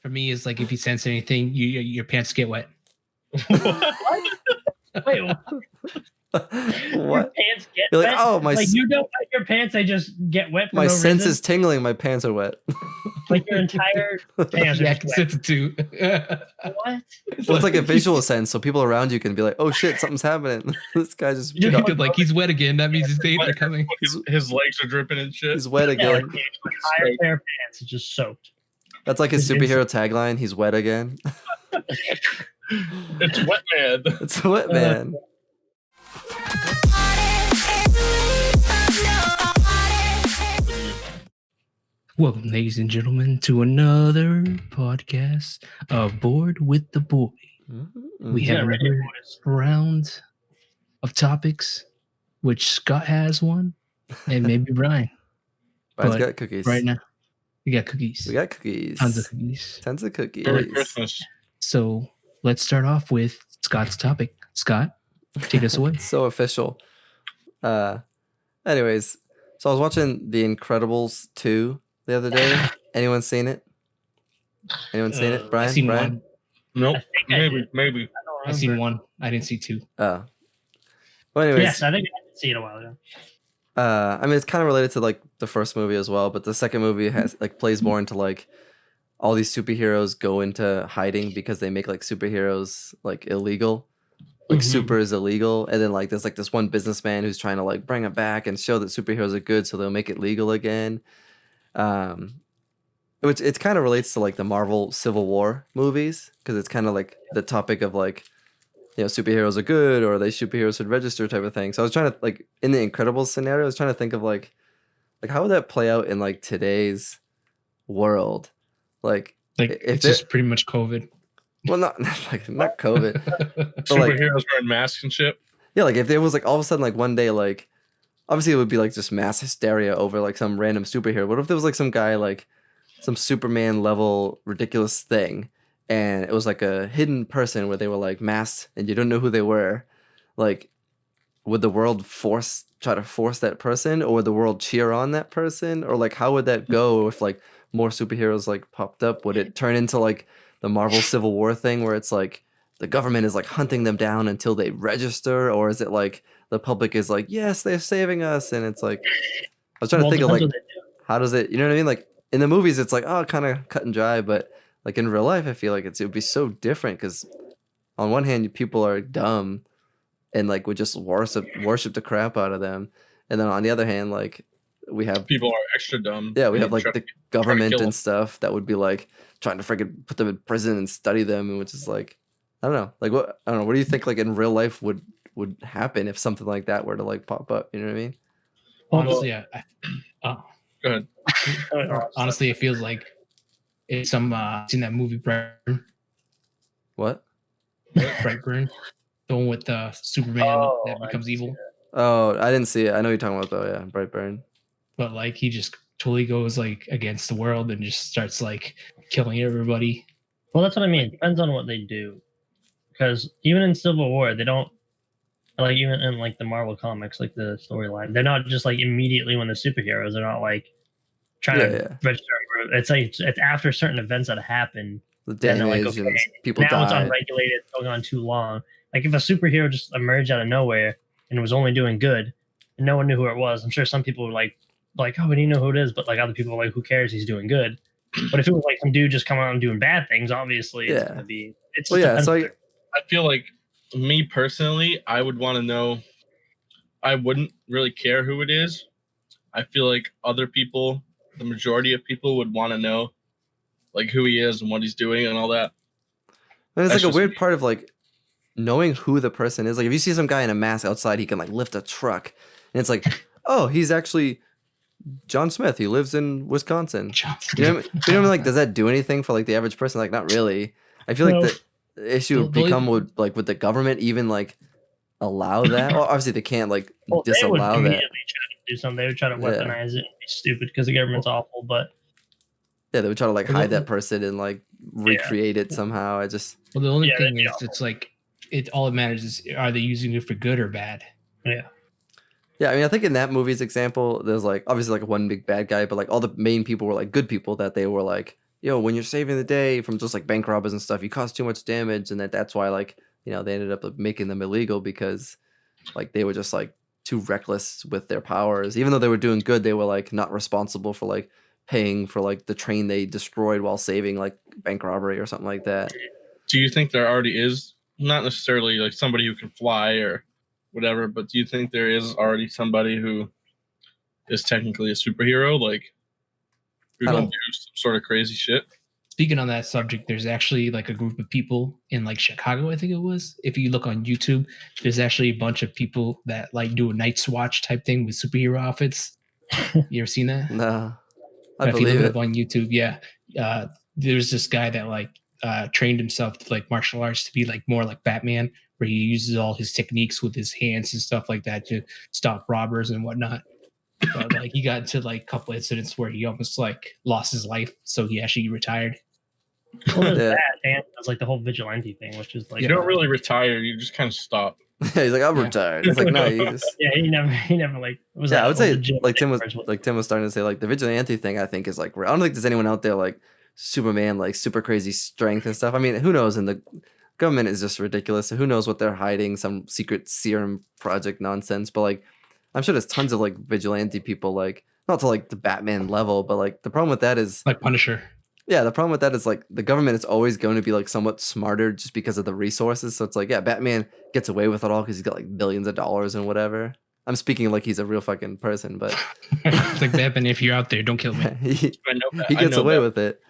For me, is like if you sense anything, your pants get wet. Wait, what? Your pants get You're like, wet? oh, my like you don't wet your pants, they just get wet for my no sense reason? is tingling. My pants are wet. Like your entire pants are Yeah, I just can wet. sense it too. What? Well, it's like a visual sense, so people around you can be like, "Oh shit, something's happening." This guy just You Good, like he's wet again. That means his days are coming. His legs are dripping and shit. he's wet Yeah, like again. the entire pair of pants is just soaked. That's like his It's superhero tagline. He's wet again. It's wet man. It's wet man. Welcome, ladies and gentlemen, to another podcast of Board with the Boy. We have another round of topics, which Scott has one, and maybe Brian. Brian's But got cookies. Right now, we got cookies. We got cookies. Tons of cookies. Tons of cookies. Merry Christmas. So let's start off with Scott's topic. Scott, take us away. So official. Anyways, so I was watching The Incredibles 2 the other day. Anyone seen it? Anyone seen it? Brian? I seen Brian? one. Nope. I think I did. Maybe. I seen one. I didn't see two. Oh. Well, anyways. Yes, I think I did see it a while ago. I mean, it's kind of related to like the first movie as well, but the second movie has like plays more into like all these superheroes go into hiding because they make like superheroes like illegal. Like super is illegal, and then like there's like this one businessman who's trying to like bring it back and show that superheroes are good, so they'll make it legal again. Which it kind of relates to like the Marvel Civil War movies because it's kind of like the topic of like, you know, superheroes are good or they superheroes should register type of thing. So I was trying to like in the Incredibles scenario, I was trying to think of like how would that play out in like today's world, like Like if it's just pretty much COVID. well not like not COVID. But, like, Superheroes wearing masks and shit. yeah, like if there was like all of a sudden like one day like obviously it would be like just mass hysteria over like some random superhero. What if there was like some guy like some Superman level ridiculous thing and it was like a hidden person where they were like masked and you don't know who they were? Like would the world try to force that person, or would the world cheer on that person, or like how would that go if like more superheroes like popped up? Would it turn into like the Marvel Civil War thing where it's like the government is like hunting them down until they register, or is it like the public is like, yes, they're saving us? And it's like, I was trying to think of like, how does it, you know what I mean? Like in the movies, it's like, oh, kind of cut and dry, but like in real life, I feel like it would be so different because on one hand, people are dumb and like would just worship the crap out of them. And then on the other hand, like we have People are extra dumb. yeah, we have like Try- the government kill them. and stuff that would be like trying to freaking put them in prison and study them, which is like, I don't know. Like what I don't know. What do you think like in real life would happen if something like that were to like pop up? You know what I mean? Honestly, Go ahead. honestly, it feels like it's some seen that movie Brightburn. What? Brightburn, the one with Superman that I becomes can see evil. Oh, I didn't see it. I know what you're talking about though. Yeah, Brightburn. But like he just totally goes like against the world and just starts like killing everybody. Well, that's what I mean. It depends on what they do. Because even in Civil War, they don't, like, even in like the Marvel comics, like the storyline, they're not just like immediately when the superheroes. They're not like trying to register. It's like it's after certain events that happen. The Then they're damage like, okay, and people now it's die. unregulated. It's going on too long. Like if a superhero just emerged out of nowhere and was only doing good, and no one knew who it was, I'm sure some people were like, oh, we didn't know who it is, but like other people were like, who cares? He's doing good. But if it was like some dude just coming out and doing bad things, obviously it's gonna be. It's well, yeah. So I feel like me personally, I would want to know. I wouldn't really care who it is. I feel like other people, the majority of people, would want to know, like who he is and what he's doing and all that. and it's That's like a just weird me. part of like knowing who the person is. Like if you see some guy in a mask outside, he can like lift a truck, and it's like, oh, he's actually John Smith. He lives in Wisconsin. You know what I mean? Like, does that do anything for like the average person? Like, not really. I feel like the issue would become would the government even like allow that? Well, obviously they can't like disallow they would that. immediately try to do something. They would try to weaponize it and be stupid because the government's awful. But Yeah, they would try to like hide that person and like recreate it somehow. I just Well, the only Yeah, thing that'd be is, it's like it. All that matters is are they using it for good or bad? yeah, yeah, I mean, I think in that movie's example, there's like obviously like one big bad guy, but like all the main people were like good people that they were like yo, when you're saving the day from just like bank robbers and stuff, you cause too much damage, and that's why like they ended up like, making them illegal because like they were just like too reckless with their powers. Even though they were doing good, they were like not responsible for like paying for like the train they destroyed while saving like bank robbery or something like that. Do you think there already is, not necessarily like somebody who can fly or whatever, but do you think there is already somebody who is technically a superhero, like who can do some sort of crazy shit? Speaking on that subject, there's actually like a group of people in like Chicago, I think it was. If you look on YouTube, there's actually a bunch of people that like do a Night's Watch type thing with superhero outfits. You ever seen that? No, I if you believe look it. up on YouTube, yeah. There's this guy that like trained himself to like martial arts to be like more like Batman, where he uses all his techniques with his hands and stuff like that to stop robbers and whatnot. But like he got into like a couple incidents where he almost like lost his life, so he actually retired. Well, there's that, and it's like the whole vigilante thing, which is like you don't really retire; you just kind of stop. He's like, I'm retired. It's like, no, you just he never like was. Yeah, I would say like Tim was was starting to say like the vigilante thing. I think is like I don't think there's anyone out there like Superman, like super crazy strength and stuff. I mean, who knows? And the government is just ridiculous. So who knows what they're hiding? Some secret serum project nonsense. But like, I'm sure there's tons of like vigilante people, like not to like the Batman level, but like the problem with that is like Punisher. Yeah, the problem with that is like the government is always going to be like somewhat smarter just because of the resources. So it's like, yeah, Batman gets away with it all because he's got like billions of dollars and whatever. I'm speaking like he's a real fucking person, but it's like Batman. If you're out there, don't kill me. he gets away with it.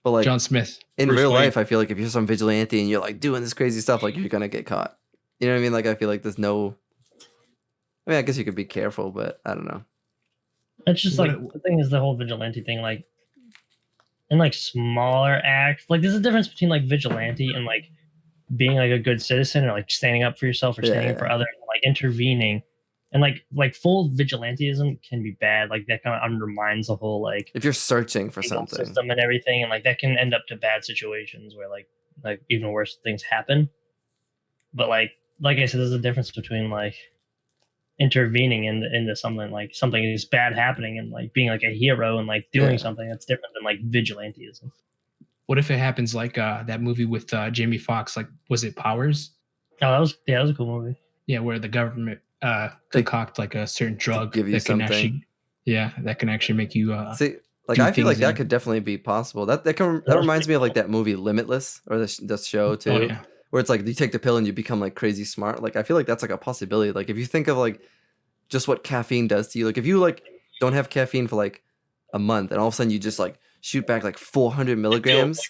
But like John Smith in real life, I feel like if you're some vigilante and you're like doing this crazy stuff, like you're gonna get caught. You know what I mean? Like I feel like there's no. I mean, I guess you could be careful, but I don't know. It's just like the thing is the whole vigilante thing, like. And like smaller acts, like there's a difference between like vigilante and like being like a good citizen or like standing up for yourself or standing up for others, and, like intervening, and like full vigilantism can be bad. Like that kind of undermines the whole like if you're searching for something system and everything, and like that can end up to bad situations where like even worse things happen. But like I said, there's a difference between like intervening into something is bad happening and like being like a hero and like doing something that's different than like vigilantism. What if it happens like that movie with Jamie Foxx? Like, was it Powers? Oh, that was a cool movie. Yeah, where the government concoct like a certain drug give you that can something. that can actually make you see. Like I feel like that could definitely be possible. That reminds me of like that movie Limitless or the show too. Oh, yeah. Where it's like you take the pill and you become like crazy smart. Like I feel like that's like a possibility. Like if you think of like just what caffeine does to you. Like if you like don't have caffeine for like a month and all of a sudden you just like shoot back like 400 milligrams,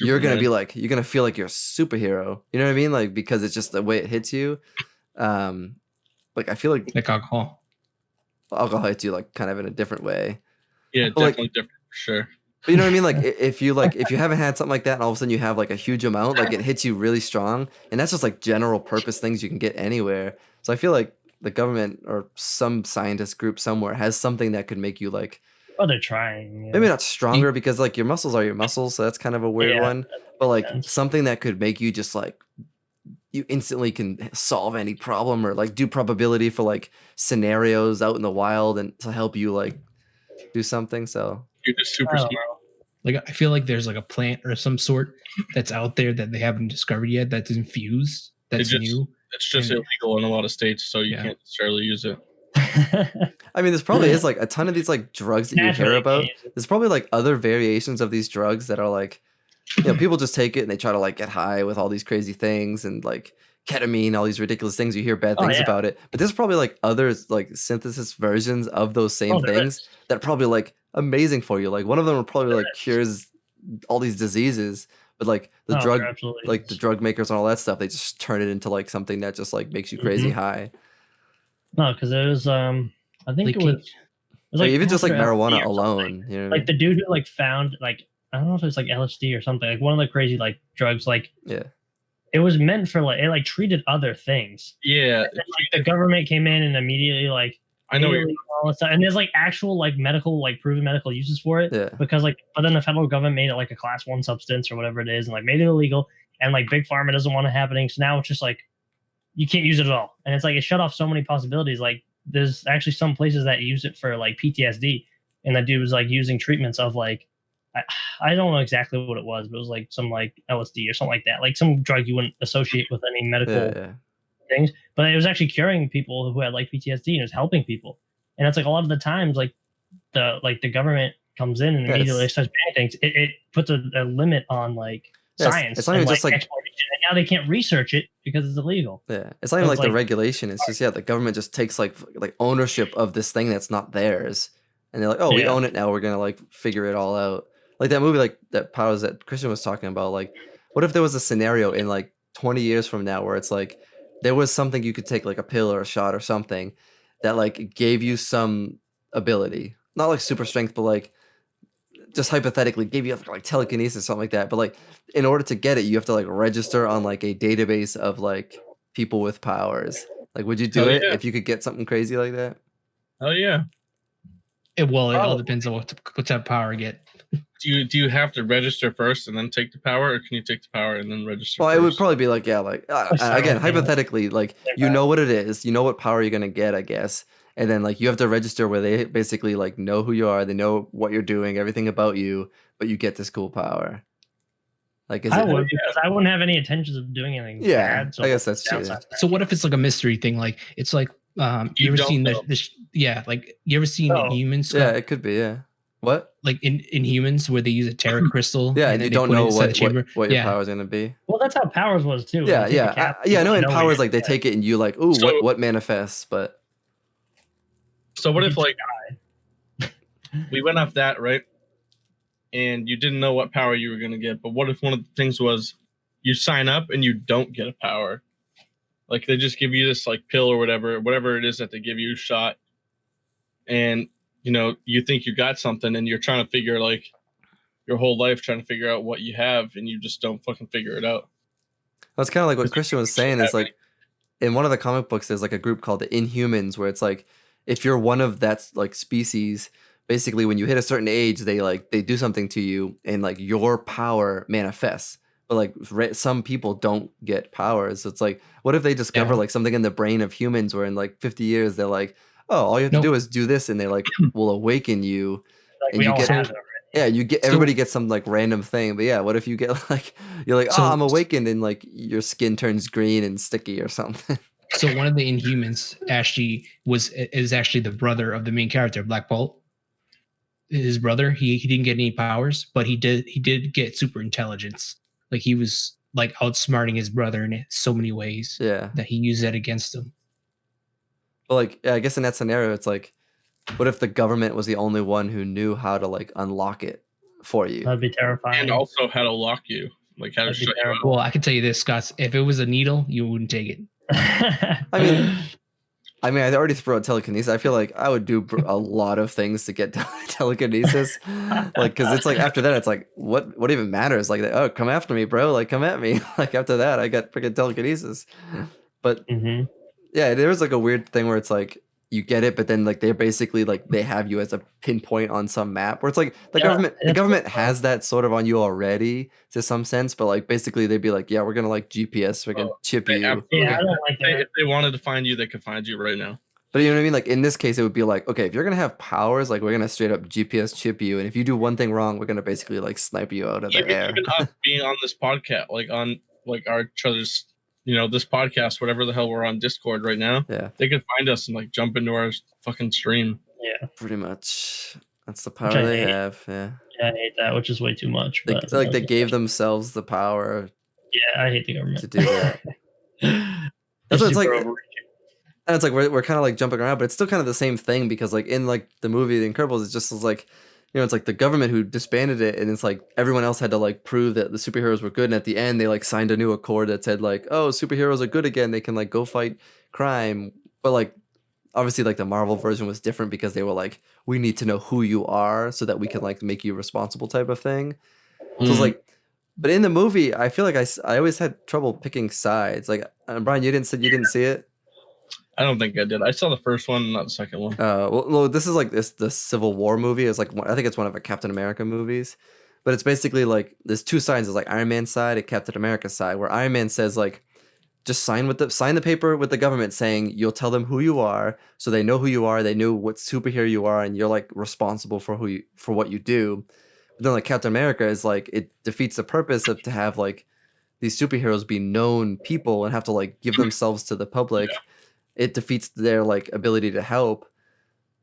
you're gonna be like you're gonna feel like you're a superhero. You know what I mean? Like because it's just the way it hits you. Like I feel like alcohol hits you like kind of in a different way. Yeah, definitely different for sure. But you know what I mean? Like if you haven't had something like that and all of a sudden you have like a huge amount, like it hits you really strong. And that's just like general purpose things you can get anywhere. So I feel like the government or some scientist group somewhere has something that could make you like. Oh, they're trying. Maybe not stronger because like your muscles are your muscles. So that's kind of a weird one. But like something that could make you just like you instantly can solve any problem or like do probability for like scenarios out in the wild and to help you like do something. So you're just super smart. Like I feel like there's like a plant or some sort that's out there that they haven't discovered yet that's infused. That's new. It's just illegal in a lot of states, so you can't necessarily use it. I mean, there's probably is like a ton of these like drugs that you hear about. There's probably like other variations of these drugs that are like, people just take it and they try to like get high with all these crazy things and like ketamine, all these ridiculous things. You hear bad things about it, but there's probably like others like synthesis versions of those same things that are probably like amazing for you. Like one of them will probably like cures all these diseases, but like the the drug makers and all that stuff, they just turn it into like something that just like makes you crazy high. No, because it was I think it was like even just like marijuana alone, you know, like the dude who like found like I don't know if it's like LSD or something, like one of the crazy like drugs, like it was meant for like it like treated other things. Yeah, and then, like, the government came in and immediately like I know all this stuff. And there's like actual like medical like proven medical uses for it. Yeah. Because like but then the federal government made it like a class 1 substance or whatever it is and like made it illegal and like big pharma doesn't want it happening. So now it's just like you can't use it at all. And it's like it shut off so many possibilities. Like there's actually some places that use it for like PTSD and that dude was like using treatments of like I don't know exactly what it was, but it was like some like LSD or something like that, like some drug you wouldn't associate with any medical Yeah. things, but it was actually curing people who had like PTSD and it was helping people. And it's like a lot of the times, like the government comes in and Yeah, immediately it's- starts banning things. It puts a limit on like Yeah, science. it's not even and, just, like- exploitation. And now they can't research it because it's illegal. Yeah, it's not even It's like the like- regulation. It's just the government just takes like ownership of this thing that's not theirs, and they're like, oh, we Yeah. own it now. We're gonna like figure it all out. Like that movie, like that Powers that Christian was talking about. Like, what if there was a scenario in like 20 years from now where it's like there was something you could take, like a pill or a shot or something, that like gave you some ability, not like super strength, but like just hypothetically gave you like telekinesis, something like that. But like in order to get it, you have to like register on like a database of like people with powers. Like, would you do Hell it yeah. if you could get something crazy like that? Oh yeah. It all Oh. depends on what type of power I get. Do you have to register first and then take the power, or can you take the power and then register? Well, it would first? probably be like, yeah, like sorry, again, yeah. hypothetically, like you know what it is, you know what power you're gonna get, I guess, and then like you have to register where they basically like know who you are, they know what you're doing, everything about you, but you get this cool power. Like, is I it? would, because I wouldn't have any intentions of doing anything Yeah, bad. So I guess that's true. downside. So what if it's like a mystery thing? Like it's like you ever don't seen know. like you ever seen Oh. Inhumans? Yeah, it could be. Yeah. What? Like in Inhumans where they use a Terra crystal. Yeah, and and then you they don't put it know inside the chamber. what your Yeah. power is gonna be. Well, that's how Powers was too. Yeah, You take the yeah, cap, yeah. I you know in don't powers, where like they you're take it and you like, ooh, So- what manifests? But So what if You like we went off that, right? And you didn't know what power you were gonna get, but what if one of the things was you sign up and you don't get a power? Like they just give you this like pill or whatever it is that they give you a shot, and you think you got something, and you're trying to figure like your whole life trying to figure out what you have, and you just don't fucking figure it out. that's kind of like what Because Christian was you saying. have Is like in one of the comic books, there's like a group called the Inhumans, where it's like if you're one of that like species, basically when you hit a certain age, they do something to you, and like your power manifests. But like some people don't get powers. So it's like, what if they discover Yeah. like something in the brain of humans, where in like 50 years they're like, oh, all you have to Nope. do is do this, and they like will awaken you. Like and we you all get- have it already. Yeah, you get So- everybody gets some like random thing, but yeah, what if you get like you're like, So- oh, I'm awakened, and like your skin turns green and sticky or something. So one of the Inhumans actually is actually the brother of the main character, Black Bolt. His brother, he didn't get any powers, but he did get super intelligence. Like he was like outsmarting his brother in so many ways Yeah, that he used that against him. but like yeah, I guess in that scenario, it's like, what if the government was the only one who knew how to like unlock it for you? That'd be terrifying. And also how to lock you, like how to That'd be shut you out. Well, I can tell you this, Scott. If it was a needle, you wouldn't take it. I mean, I already threw out telekinesis. I feel like I would do a lot of things to get telekinesis, like because it's like after that, it's like what even matters? Like, oh, come after me, bro! Like, come at me! Like after that, I got freaking telekinesis. But Mhm. yeah, there was like a weird thing where it's like you get it, but then like they're basically like they have you as a pinpoint on some map where it's like the Yeah, government it's- has that sort of on you already to some sense, but like basically they'd be like, yeah, we're gonna like GPS, we're gonna chip they you. absolutely- Yeah, I don't like that. If they wanted to find you, they could find you right now. But you know what I mean? Like in this case, it would be like, okay, if you're gonna have powers, like we're gonna straight up GPS chip you, and if you do one thing wrong, we're gonna basically like snipe you out of the Even, air. even us being on this podcast, like on like our each other's, this podcast, whatever the hell we're on Discord right now, Yeah, they could find us and like jump into our fucking stream. Yeah, pretty much. That's the power Which I they hate. have. Yeah, I hate that, which is way too much. they, But like they gave themselves the power Yeah, I hate the government. to do that. That's what it's like. And it's like we're kind of like jumping around, but it's still kind of the same thing because like in like the movie The Incredibles, it's just like, it's like the government who disbanded it, and it's like everyone else had to like prove that the superheroes were good, and at the end they like signed a new accord that said like, oh, superheroes are good again, they can like go fight crime. But like obviously like the Marvel version was different because they were like, we need to know who you are so that we can like make you responsible type of thing. So it's like, but in the movie, I feel like I always had trouble picking sides. Like Brian, you didn't see it. I don't think I did. I saw the first one, not the second one. Well, this is like the Civil War movie. It's like I think it's one of the Captain America movies, but it's basically like there's two sides. There's like Iron Man's side and Captain America's side, where Iron Man says like, just sign the paper with the government saying you'll tell them who you are, so they know who you are, they know what superhero you are, and you're like responsible for for what you do. But then like Captain America is like it defeats the purpose of to have like these superheroes be known people and have to like give themselves to the public. It defeats their like ability to help.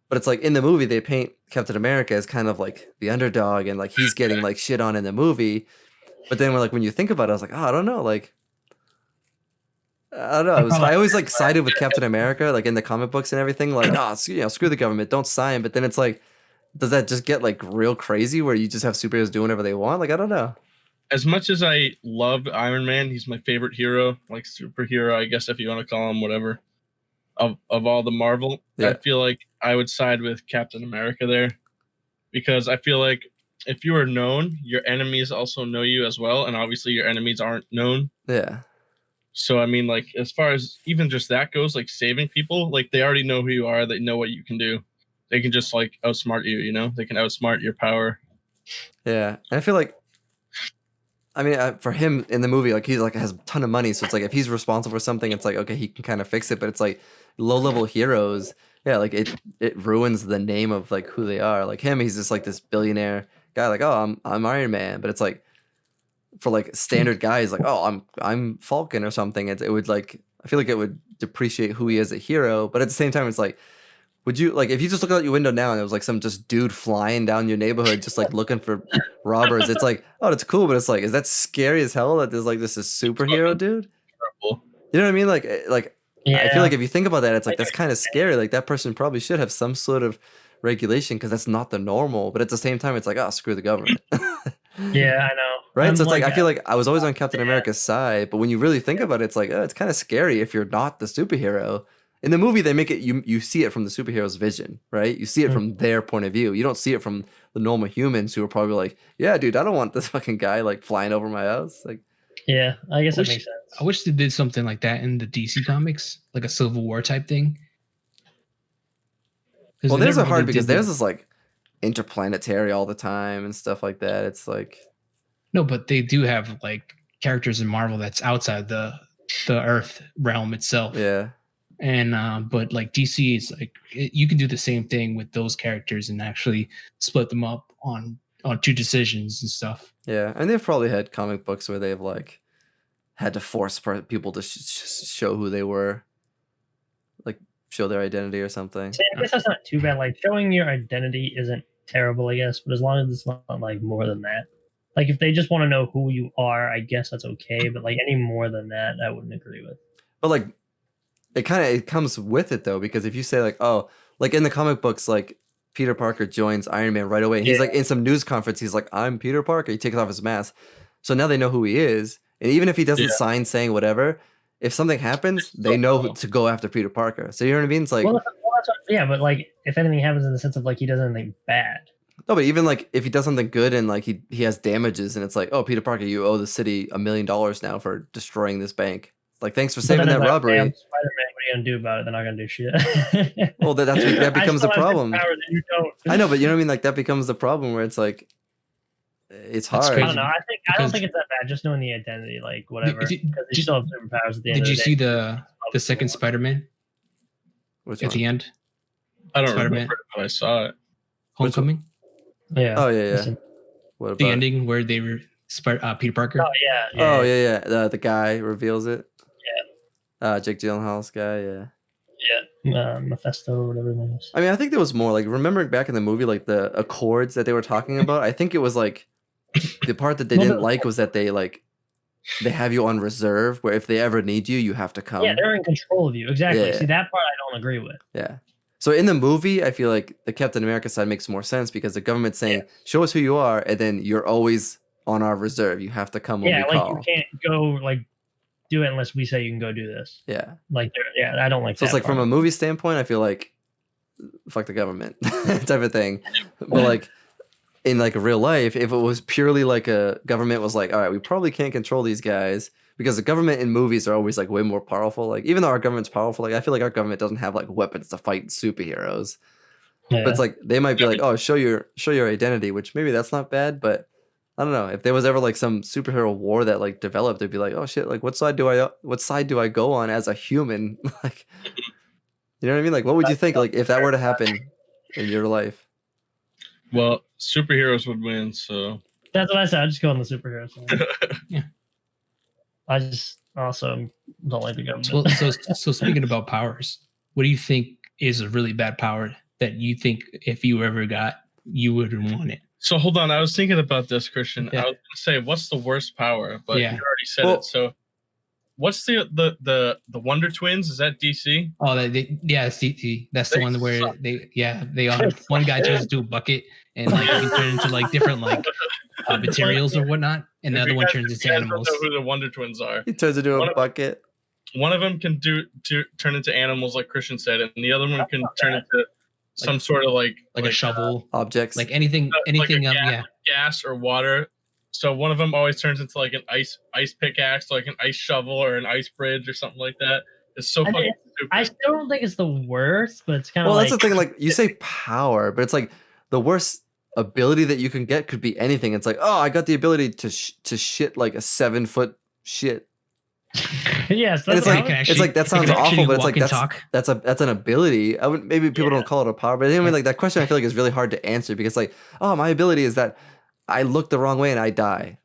But it's like in the movie they paint Captain America as kind of like the underdog and like he's getting like shit on in the movie. But then when you think about it, I was like, oh, I don't know, like I don't know. I always like sided with Captain America, like in the comic books and everything. Like, screw the government, don't sign. But then it's like, does that just get like real crazy where you just have superheroes doing whatever they want? Like, I don't know. As much as I love Iron Man, he's my favorite hero, like superhero, I guess if you want to call him whatever, of all the Marvel. Yeah. I feel like I would side with Captain America there, because I feel like if you are known, your enemies also know you as well, and obviously your enemies aren't known. Yeah. So I mean, like as far as even just that goes, like saving people, like they already know who you are, they know what you can do. They can just like outsmart you, you know? They can outsmart your power. Yeah, and I feel like, I mean, for him in the movie, like he's like has a ton of money, so it's like if he's responsible for something, it's like okay, he can kind of fix it. But it's like low-level heroes, yeah, like it ruins the name of like who they are. Like him, he's just like this billionaire guy, like oh, I'm Iron Man, but it's like for like standard guys, like oh, I'm Falcon or something. It would like I feel like it would depreciate who he is as a hero, but at the same time, it's like. Would you like if you just look out your window now and it was like some just dude flying down your neighborhood just like looking for robbers? It's like, oh, that's cool, but it's like, is that scary as hell that there's like this is superhero dude? You know what I mean? Like Yeah. I feel like if you think about that, it's like that's kind of scary. Like that person probably should have some sort of regulation because that's not the normal. But at the same time, it's like, oh, screw the government. Yeah, I know. Right? I'm So it's like I feel like I was always on Captain America's side, but when you really think about it, it's like, oh, it's kind of scary if you're not the superhero. In the movie, they make it you see it from the superhero's vision, right? You see it from their point of view. You don't see it from the normal humans who are probably like, yeah, dude, I don't want this fucking guy like flying over my house. Like, Yeah, I guess that Which- makes sense. I wish they did something like that in the DC comics, like a Civil War type thing. 'Cause well, they theirs never are hard really because did theirs the- is like interplanetary all the time and stuff like that. It's like, No, but they do have like characters in Marvel that's outside the Earth realm itself. yeah, And but like DC is like you can do the same thing with those characters and actually split them up on two decisions and stuff. yeah. And they've probably had comic books where they've like had to force people to show who they were, like show their identity or something. See, I guess that's not too bad. Like showing your identity isn't terrible, I guess, but as long as it's not like more than that. Like if they just want to know who you are, I guess that's okay. But like any more than that, I wouldn't agree with. But like, it comes with it though, because if you say like, oh, like in the comic books, like Peter Parker joins Iron Man right away. And he's Yeah. like in some news conference, he's like, I'm Peter Parker. He takes off his mask, so now they know who he is. And even if he doesn't Yeah. sign saying whatever, if something happens, they know to go after Peter Parker. So you know what I mean? It's like, Well, that's what, yeah, but like if anything happens in the sense of like he does anything bad. no, but even like if he does something good and like he has damages, and it's like, oh, Peter Parker, you owe the city $1 million now for destroying this bank. Like, thanks for But saving then that it's like, robbery. "Damn, Spider-Man, what are you gonna do about it? They're not gonna do shit. Well, that I becomes still the have problem. power that you don't. I know, but you know what I mean? Like that becomes the problem where it's like, it's That's hard. I crazy. don't know. I don't Because- think it's that bad. Just knowing the identity, like whatever, because you did- still have superpowers at the end. Did of you the see day. the second Spider-Man Which at one? the end? I don't Spider-Man. remember if I saw it. Homecoming? Yeah. Oh yeah, yeah. Listen. What about? The ending where they were Peter Parker? Oh yeah. Oh yeah, yeah. The guy reveals it. Yeah. Jake Gyllenhaal's guy. Yeah. Yeah. Mephisto or whatever his name is. I mean, I think there was more like remembering back in the movie, like the Accords that they were talking about. I think it was like the part that they Well, didn't the- like was that they have you on reserve, where if they ever need you, you have to come. Yeah, they're in control of you. Exactly. Yeah. See, that part I don't agree with. Yeah. So in the movie, I feel like the Captain America side makes more sense because the government's saying, "Show us who you are," and then you're always on our reserve. You have to come when Yeah, we like call. you can't go like do it unless we say you can go do this. Yeah. Like, yeah, I don't like. So it's that like from a part. movie standpoint, I feel like fuck the government type of thing. But like in like real life, if it was purely like a government was like, all right, we probably can't control these guys because the government in movies are always like way more powerful. Like even though our government's powerful, like I feel like our government doesn't have like weapons to fight superheroes. Yeah. But it's like they might be like, oh, show your identity, which maybe that's not bad, but I don't know. If there was ever like some superhero war that like developed, they'd be like, oh shit, like what side do I go on as a human? Like, you know what I mean? Like, what would you think like if that were to happen in your life? Well, superheroes would win, so That's what I said. I just go on the superhero side. Yeah. I just also don't like the government. Well, so speaking about powers, what do you think is a really bad power that you think if you ever got, you wouldn't want it? So hold on, I was thinking about this, Christian. Yeah. I was gonna say, what's the worst power? But Yeah. you already said Well- it. So, what's the Wonder Twins? Is that DC? Oh, it's DT. That's the They one where suck. they all one guy turns into a bucket and like he can turn into like different like materials or whatnot, and the If other you one guys- turns if into you guys animals. Don't know who the Wonder Twins are? He turns into One a of- bucket. One of them can turn into animals, like Christian said, and the other one can turn into some sort of like Like a shovel, Objects. like anything, like a anything. gas- gas or water. So one of them always turns into like an ice pickaxe, like an ice shovel or an ice bridge or something like that. It's so I mean, fucking stupid. I still don't think it's the worst, but it's kind of Well, like that's the thing. Like you say power, but it's like the worst ability that you can get could be anything. It's like, oh, I got the ability to shit like a 7-foot shit. yes, And that's it's what like- I was- it's like, that it sounds can awful, actually but it's walk like, and talk. That's an ability. Maybe people Yeah. don't call it a power, but I mean, like that question I feel like is really hard to answer because like, oh, my ability is that I look the wrong way and I die.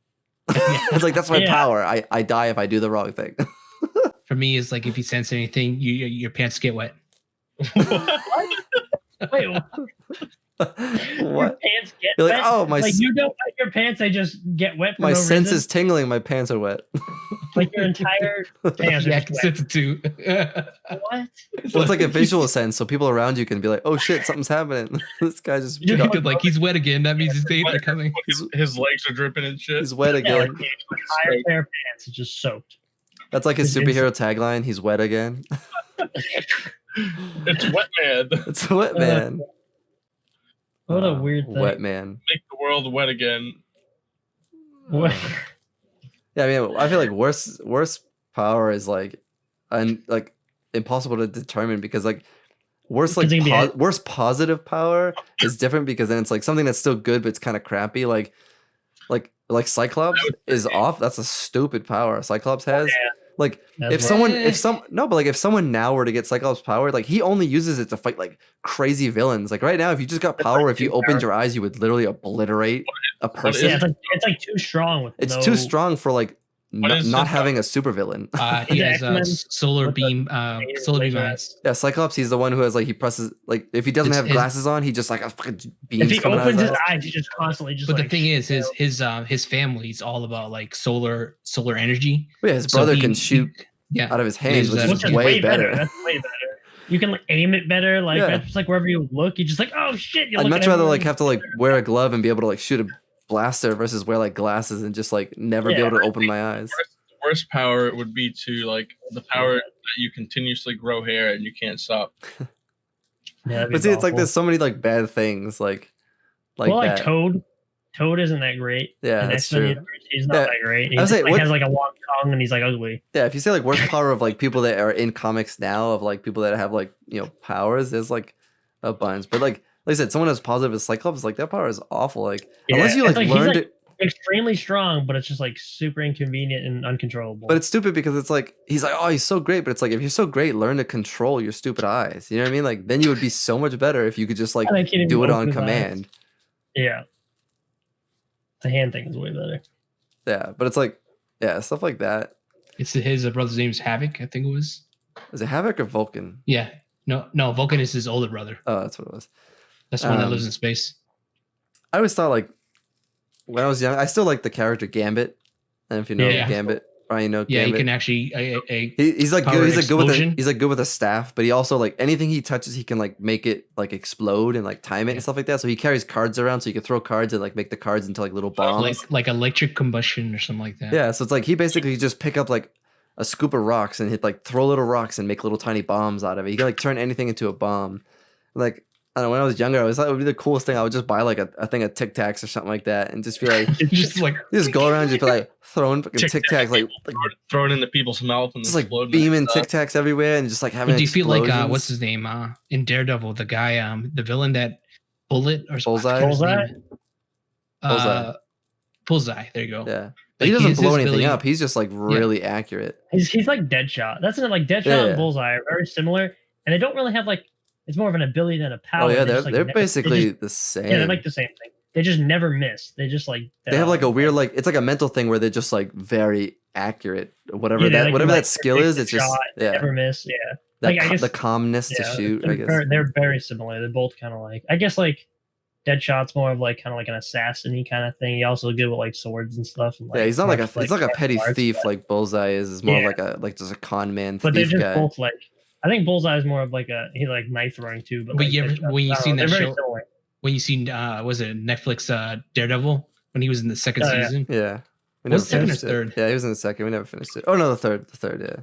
It's like that's my Yeah. power. I die if I do the wrong thing. For me, it's like if you sense anything, your pants get wet. Wait, your What? pants get You're like, wet? oh, my Like you don't wet your pants; they just get wet for my no sense reason. is tingling. My pants are wet. Like your entire pants are Yeah, I just can wet. sense it too. What? Well, it's like a visual sense, so people around you can be like, "Oh shit, something's happening." This guy just You You could, like he's wet again. That means his days are coming. His legs are dripping and shit. he's wet Yeah, like again. the entire pair of pants is just soaked. That's like his It's superhero tagline. He's wet again. It's wet man. It's wet man. What a weird thing. Wet man. Make the world wet again. What? Yeah, I mean, I feel like worst power is like impossible to determine because like worst like Because it can be worst positive power is different because then it's like something that's still good but it's kind of crappy. Like Cyclops is off. That's a stupid power Cyclops has. Yeah. Like That's if right. someone now were to get Cyclops power, like he only uses it to fight like crazy villains. Like right now, if you just got power, if you opened your eyes, you would literally obliterate a person. Yeah, it's like too strong with It's no, too strong for like What is not it? having a supervillain. He has X-Men solar with the beam, solar beam laser eyes. Yeah, Cyclops, he's the one who has like he presses like if he doesn't It's have his- glasses on, he just like a fucking If beams he coming out opens his his eyes. eyes, he just constantly just. But like, the thing is, his family's all about like solar energy. Yeah, his So brother he- can he- shoot Yeah, out of his hands, which Which is which is way better. That's way better. You can like, aim it better. Like Yeah. that's just like wherever you look, you just like, oh shit. You I'd look much at rather like everyone. have to like wear a glove and be able to like shoot a blaster versus wear like glasses and just like never be Yeah. able to open my eyes. The worst power would be to like the power that you continuously grow hair and you can't stop. Yeah, that'd be But see, it's like awful. there's so many like bad things like well, like that. Toad. Toad isn't that great. Yeah, In that's X-Men true. universe, he's not Yeah, that great. He I was just, saying, like, what- has like a long tongue and he's like ugly. Yeah, if you say like worst power of like people that are in comics now of like people that have like powers, there's like a bunch. But like I said, someone as positive as Cyclops, like that power is awful. Like unless you it's like he's, learned like, it, extremely strong, but it's just like super inconvenient and uncontrollable. but it's stupid because it's like he's like, oh, he's so great, but it's like if you're so great, learn to control your stupid eyes. You know what I mean? Like then you would be so much better if you could just like And I can't even do it open on his eyes. command. Yeah. The hand thing is way better. Yeah, but it's like stuff like that. it's his brother's name is Havoc. I think it was. Is it Havoc or Vulcan? Yeah, no, Vulcan is his older brother. Oh, that's what it was. That's the one that Um, lives in space. I always thought like when I was young, I still like the character Gambit. And if you know Yeah. Gambit, Brian, you know Yeah, Gambit. he can actually He's like power good. He's like good with explosion. he's like good with a staff, but he also like anything he touches, he can like make it like explode and like time it Yeah. and stuff like that. So he carries cards around, so you can throw cards and like make the cards into like little bombs. like electric combustion or something like that. Yeah, so it's like he basically just pick up like a scoop of rocks and hit like throw little rocks and make little tiny bombs out of it. He can like turn anything into a bomb. Like I don't know, when I was younger, I always thought it would be the coolest thing. I would just buy like a thing of Tic Tacs or something like that, and just be like, It's just like just go around, just be like throwing fucking Tic Tacs, like Throw it into people's mouth and just like explode. beaming Tic Tacs everywhere, and just like having. do you feel like explosions. what's his name in Daredevil, the guy the villain that Bullet or Bullseye? I forget his Bullseye? name. Bullseye. There you go. Yeah, Like, he doesn't his blow anything ability- up. He's just like really accurate. He's like Deadshot. That's it. Like Deadshot Yeah, yeah. and Bullseye are very similar, and they don't really have like It's more of an ability than a power. Oh yeah, They they're just, like, they're never- they basically just- the same. yeah, they're like the same thing. They just never miss. They just like They have like a weird like it's like a mental thing where they're just like very accurate. Whatever Yeah, they, that like, whatever like, that skill predict is, the it's just shot, yeah. never miss. Yeah, That like, I guess- the calmness to shoot, I guess. they're very similar. They're both kind of like I guess like Deadshot's more of like kind of like an assassin-y kind of thing. He also good with like swords and stuff. And, like, Yeah, he's not like a martial- he's like a petty martial arts, thief but- like Bullseye is. Is more Yeah. like a like just a con man But they're thief just guy. both like I think Bullseye is more of like a he like knife throwing too. But But like, you ever- Deadshot- when you I don't seen know, that they're very show- similar. When you seen was it Netflix Daredevil when he was in the second Oh, yeah. season? Yeah. We Was never it second or finished it. third? Yeah, he was in the second. We never finished it. Oh no, the third. The third, yeah.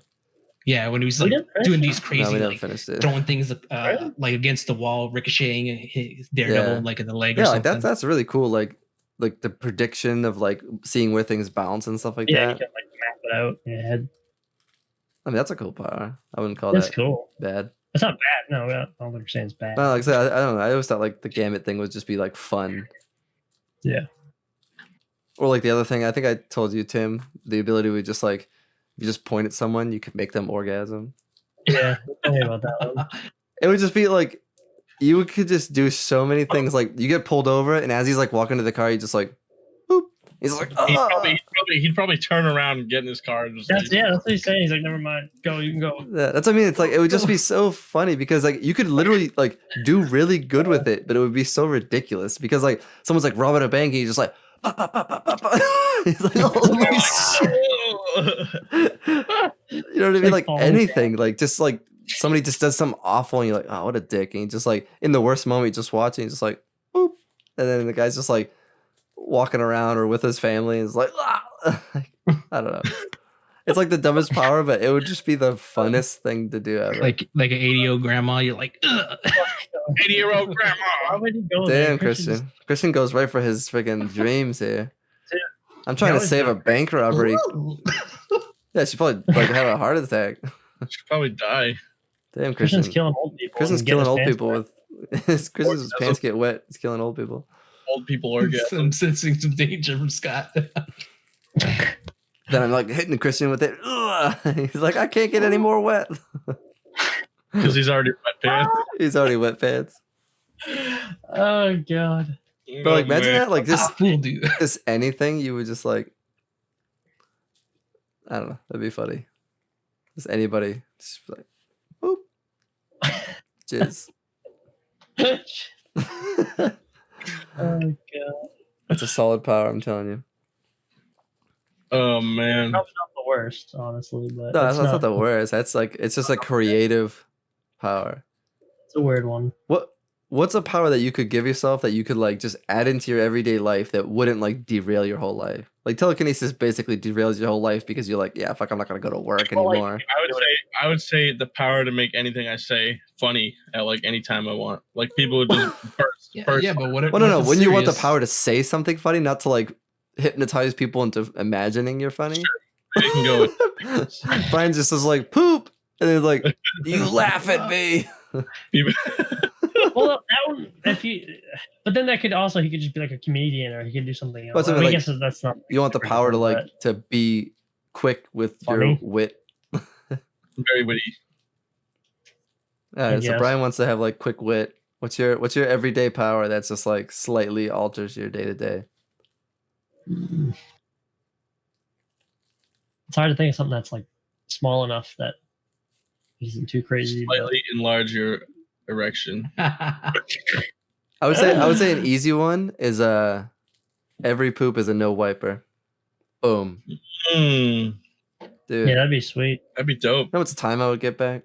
Yeah, when he was We like didn't finish doing it? these No, crazy we never like finished it. throwing things Really? like against the wall, ricocheting his Daredevil Yeah. like in the leg or Yeah, something. like that's really cool. Like the prediction of like seeing where things bounce and stuff like Yeah, you that. can like map it out in your head. I mean, that's a cool power. I wouldn't call That's that cool. bad. It's not bad. No, I don't think we're saying it's bad. No, like I said, I don't know. I always thought like the gamut thing would just be like fun. Yeah. Or like the other thing, I think I told you, Tim, the ability would just like if you just point at someone, you could make them orgasm. Yeah, tell me about that one. It would just be like you could just do so many things. Like you get pulled over, and as he's like walking to the car, you just like, boop. He's like, "Ah." He'd probably turn around and get in his car and just That's leave. that's what he's saying. He's like, never mind, go, you can go. Yeah, that's what I mean. It's like it would just be so funny because like you could literally like do really good with it, but it would be so ridiculous because like someone's like robbing a bank and he's just like, "Bah, bah, bah, bah, bah, bah." He's like, holy shit. You know what I mean? Like falling anything, like just like somebody just does something awful and you're like, oh, what a dick. And you just like in the worst moment, just watching, just like, boop. And then the guy's just like walking around or with his family and it's like, ah. I don't know. It's like the dumbest power, but it would just be the funnest thing to do ever. like an 80-year-old grandma, you're like, ugh. 80-year-old Why grandma. would he go there? Damn, Christian. Christian goes right for his freaking dreams here. Dude, I'm trying to always save a do. bank robbery. Yeah, she probably like have a heart attack. Should probably die. Damn, Christian's Christian. killing old people. Christian's and getting killing his old pants people wet. with Christian's pants get wet. He's killing old people. Old people orgasm. I'm sensing some danger from Scott. Then I'm like hitting Christian with it. Ugh. He's like, I can't get any more wet. Because he's already wet pants. He's already wet pants. Oh god. But like, imagine man. that, like just Fool, dude. just anything you would just like. I don't know. That'd be funny. Just anybody, just like, boop, jizz. Oh god. That's a solid power. I'm telling you. Oh man. Probably not the worst, honestly, but No, it's that's not the worst. That's like it's just a creative power. It's a weird one. What's a power that you could give yourself that you could like just add into your everyday life that wouldn't like derail your whole life? Like telekinesis basically derails your whole life because you're like, yeah, fuck, I'm not gonna go to work Well, like, anymore. I would say the power to make anything I say funny at like any time I want. Like people would just burst. Yeah, but what? Well, no, what if wouldn't you want the serious- power to say something funny, not to like hypnotize people into imagining you're funny? They can go with Brian just is like poop, and he's like, you laugh at me. people. Well, that one, if you, but then that could also he could just be like a comedian or he could do something else. Well, so, I mean, like, I guess that's not. You want the power to like to be quick with your Funny? wit. Very witty. All right, so guess. Brian wants to have like quick wit. What's your everyday power that's just like slightly alters your day to day? It's hard to think of something that's like small enough that isn't too crazy. but- Slightly enlarge your erection. I would say an easy one is every poop is a no wiper. Boom, Hmm. dude. Yeah, that'd be sweet. That'd be dope. You know how much time I would get back?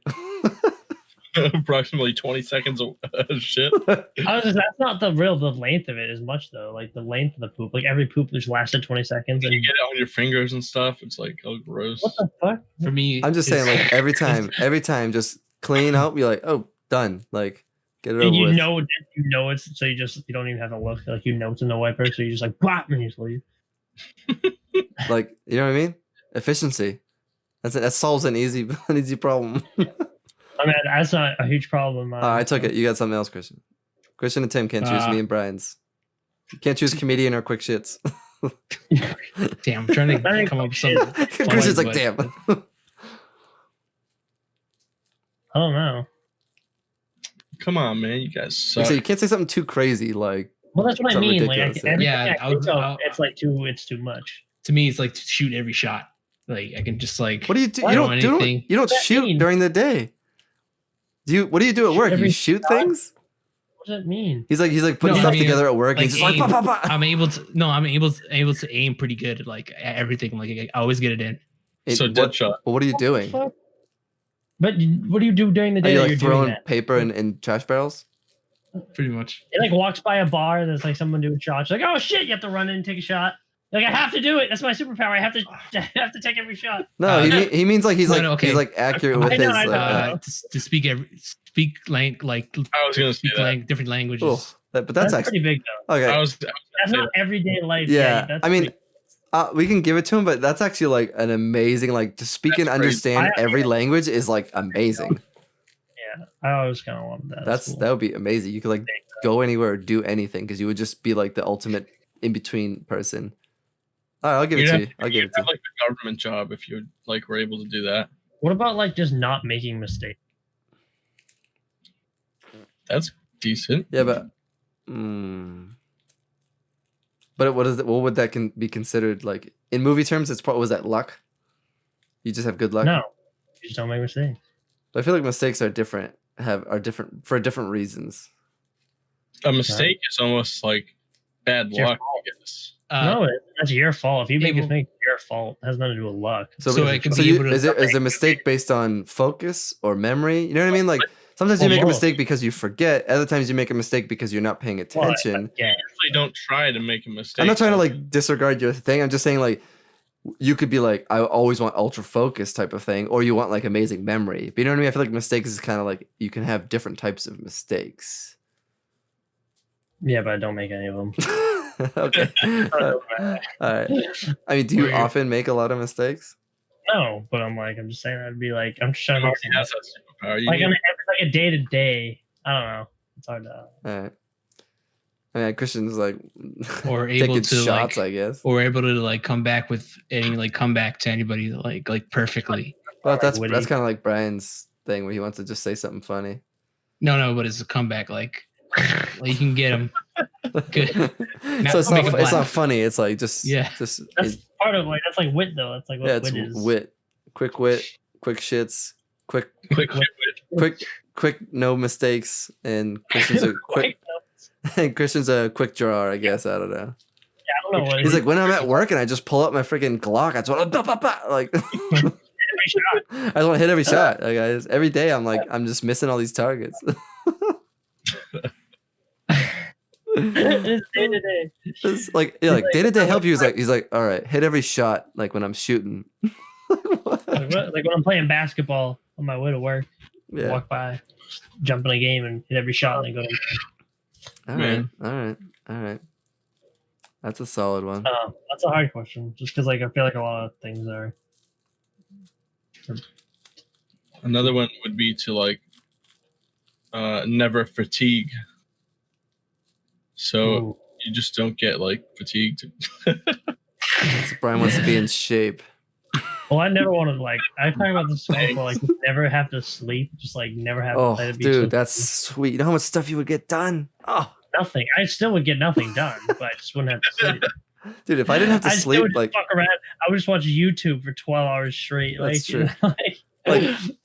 Approximately 20 seconds of shit. That's not the length of it as much though. Like the length of the poop. Like every poop just lasted 20 seconds. You And get it on your fingers and stuff. It's like, oh, gross. what the fuck? For me, I'm just saying, it's- like every time, just clean out. You're like, oh, done. Like, get it over You with. know it's so you don't even have to look. Like it's in the wiper, so you just like blah and you just leave. Like, you know what I mean? Efficiency. That solves an easy problem. I mean, that's not a huge problem. I took it. You got something else, Christian. Christian and Tim can't choose me and Brian's. You can't choose comedian or quick shits. damn, I'm trying I to think- come up with some. Christian's like, but- damn. I don't know. Come on, man, you guys Like, suck. so you can't say something too crazy, like Well, that's what I Something mean. ridiculous, Like yeah. everything Yeah, I think of, it's too much. To me, it's like to shoot every shot. Like I can just like. what do you do? Why You don't don't do anything? you don't What does that shoot mean? during the day. What do you do at Shoot work? You every shoot shot? things? What does that mean? He's like putting No, I stuff mean, together at work. like and he's just aim. like, bah, bah, bah. I'm able to aim pretty good at like everything. Like I always get it in. So what, Deadshot. well, what are you doing? Fuck? But what do you do during the Are day you that like you're doing throwing that? paper in trash barrels? Pretty much. It like walks by a bar and there's like someone doing shots. Like, oh shit, you have to run in and take a shot. Like I have to do it. That's my superpower. I have to take every shot. No, he means like he's No, like no, okay. he's like accurate with I know, his. I know, I know. To speak like I was gonna say that. different languages. Oh, but that's actually pretty big though. okay. I was That's say not everyday life. Yeah, that's I mean, pretty- we can give it to him, but that's actually like an amazing like to speak That's and crazy. understand I- every language is like amazing. yeah, I always kind of wanted that. That cool. would be amazing. You could like go anywhere or do anything because you would just be like the ultimate in between person. All right, I'll give it You'd to have, you. I'll give you'd it to have you. like a government job if you like were able to do that. What about like just not making mistakes? That's decent. Yeah, but but what is it? What would that be considered like in movie terms? It's probably was that luck? You just have good luck. No, you just don't make mistakes. But I feel like mistakes are different. Are different for different reasons. A mistake is almost like bad It's your luck, fault. I guess. No, that's your fault. If you make a able- mistake, it's your fault. It has nothing to do with luck. So I can be able to- is a mistake based on focus or memory? You know what I mean? Like sometimes you Well, make a both. mistake because you forget. Other times you make a mistake because you're not paying Well, attention. yeah, Usually don't try to make a mistake. I'm not trying to like disregard your thing. I'm just saying like you could be like I always want ultra focus type of thing, or you want like amazing memory. But you know what I mean? I feel like mistakes is kind of like you can have different types of mistakes. yeah, but I don't make any of them. Okay. All right. I mean, do you Weird. often make a lot of mistakes? No, but I'm just saying I'd be like, I'm just trying to make Nobody has that superpower. You like need- on like a day to day. I don't know. It's hard to. All right. I mean, Christian's like Or able taking to, shots, like- I guess. or able to like come back with any like comeback to anybody like perfectly. Well, that's witty. kind of like Brian's thing where he wants to just say something funny. No, but it's a comeback. Like you can get them. Good. So it's make not it it's not black. funny. It's like just Yeah. just That's part of like that's like wit though. That's like what yeah, it's wit is. wit, quick shits, quick quick shit. no mistakes, and Christian's a quick and Christian's a quick drawer, I guess. I don't know. I don't know what He's like when I'm at work and I just pull up my freaking Glock, I just want to like every shot. I just want to hit every shot. Like every day I'm like I'm just missing all these targets. It's day to day. It's like yeah, like day to day help you. He's like, all right, hit every shot like when I'm shooting. What? Like when I'm playing basketball on my way to work, Yeah. walk by, just jump in a game and hit every shot and then go to. All right. All right. That's a solid one. That's a hard question, just because like I feel like a lot of things are. Another one would be to like never fatigue. So Ooh. you just don't get like fatigued. So Brian wants to be in shape. Well, I never wanted like I talk about this before, like never have to sleep, just like never have Oh, to let it be so dude, that's sweet. You know how much stuff you would get done? Oh, nothing. I still would get nothing done, but I just wouldn't have to sleep. dude, if I didn't have to I still sleep, would just like, fuck around. I would just watch YouTube for 12 hours straight. That's like, true.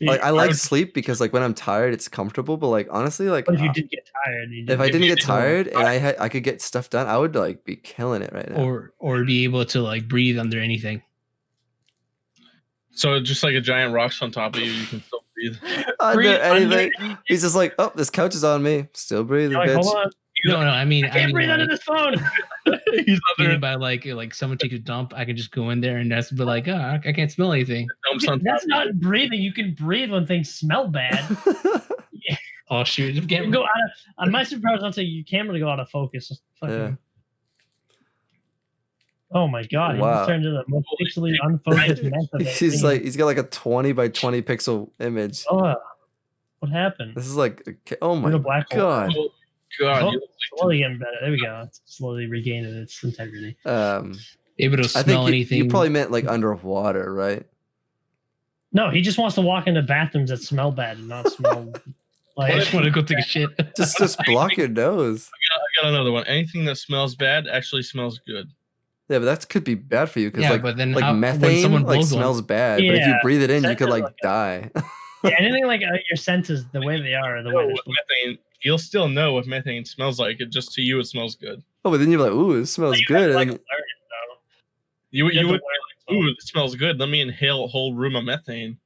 like I like But sleep because like when I'm tired, it's comfortable. But like honestly, like if you did get tired, if I didn't get get tired and I could get stuff done, I would like be killing it right now. or be able to like breathe under anything. So just like a giant rocks on top of you, you can still breathe. Under breathe anything. under- He's just like, oh, this couch is on me. Still breathing, Like, bitch. hold on, No, I mean I can't breathe under like, this phone. He's meaning under by like someone takes a dump, I can just go in there and that's be like, I can't smell anything. dumps on top. That's not breathing. You can breathe when things smell bad. Oh shoot! You can go out of on my superpowers. I'll say you can't really go out of focus. Just fucking, Yeah. Oh my god! He Wow. just turned into the most pixely unfocused mess I've ever He's seen. like, he's got like a 20 by 20 pixel image. oh, what happened? This is like, oh We're in my a black hole. god. Oh, God, Oh, you look like slowly getting better. There we go. It's slowly regaining its integrity. Able to I smell think anything. you probably meant like underwater, right? No, he just wants to walk into bathrooms that smell bad and not smell I just Like, want to go take a shit. Just block your nose. I got another one. Anything that smells bad actually smells good. Yeah, but that could be bad for you because Yeah, but then like when methane someone like blows one- smells bad, but if you Yeah, breathe it in, you that could is like like die. yeah, anything like your senses, the way they are, the way No, they're with supposed methane, you'll still know what methane smells like. It just to you, it smells good. Oh, but then you're like, ooh, it smells to. good. You have to, like, And learn it, though. You You have would to be learn like, it, ooh, it smells good. Let me inhale a whole room of methane.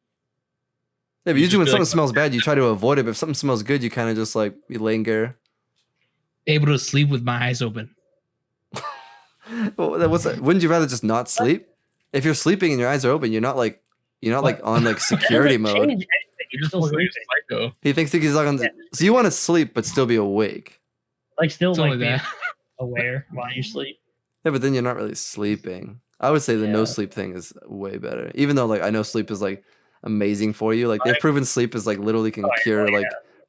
yeah, but you usually when just be something like- smells bad, you try to avoid it. But if something smells good, you kind of just like you linger. Able to sleep with my eyes open. Well, what's that? Wouldn't you rather just not sleep? If you're sleeping and your eyes are open, you're not like on like security It doesn't mode. change anything. You You're just still look like sleeping. a psycho. He thinks he's like on. So you want to sleep but still be awake. Like still It's like only being that. aware while you sleep. Yeah, but then you're not really sleeping. I would say the no Yeah. sleep thing is way better. Even though like I know sleep is like amazing for you. Like they've proven sleep is like literally can cure like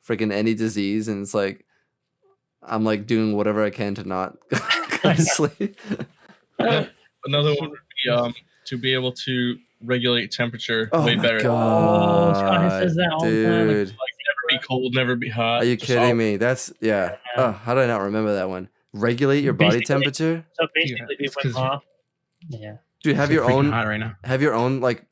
freaking any disease, and it's like I'm like doing whatever I can to not go to sleep. Another one would be to be able to regulate temperature Oh way my better. Oh, Scott god, says that all the time. dude! Like never be cold, never be hot. Are you just kidding all- me? That's yeah. Yeah. Oh, how did I not remember that one? Regulate your body Basically- temperature. So basically, Yeah, it's we went 'cause- off. Yeah. Do you have It's your freaking own? hot right now. Have your own like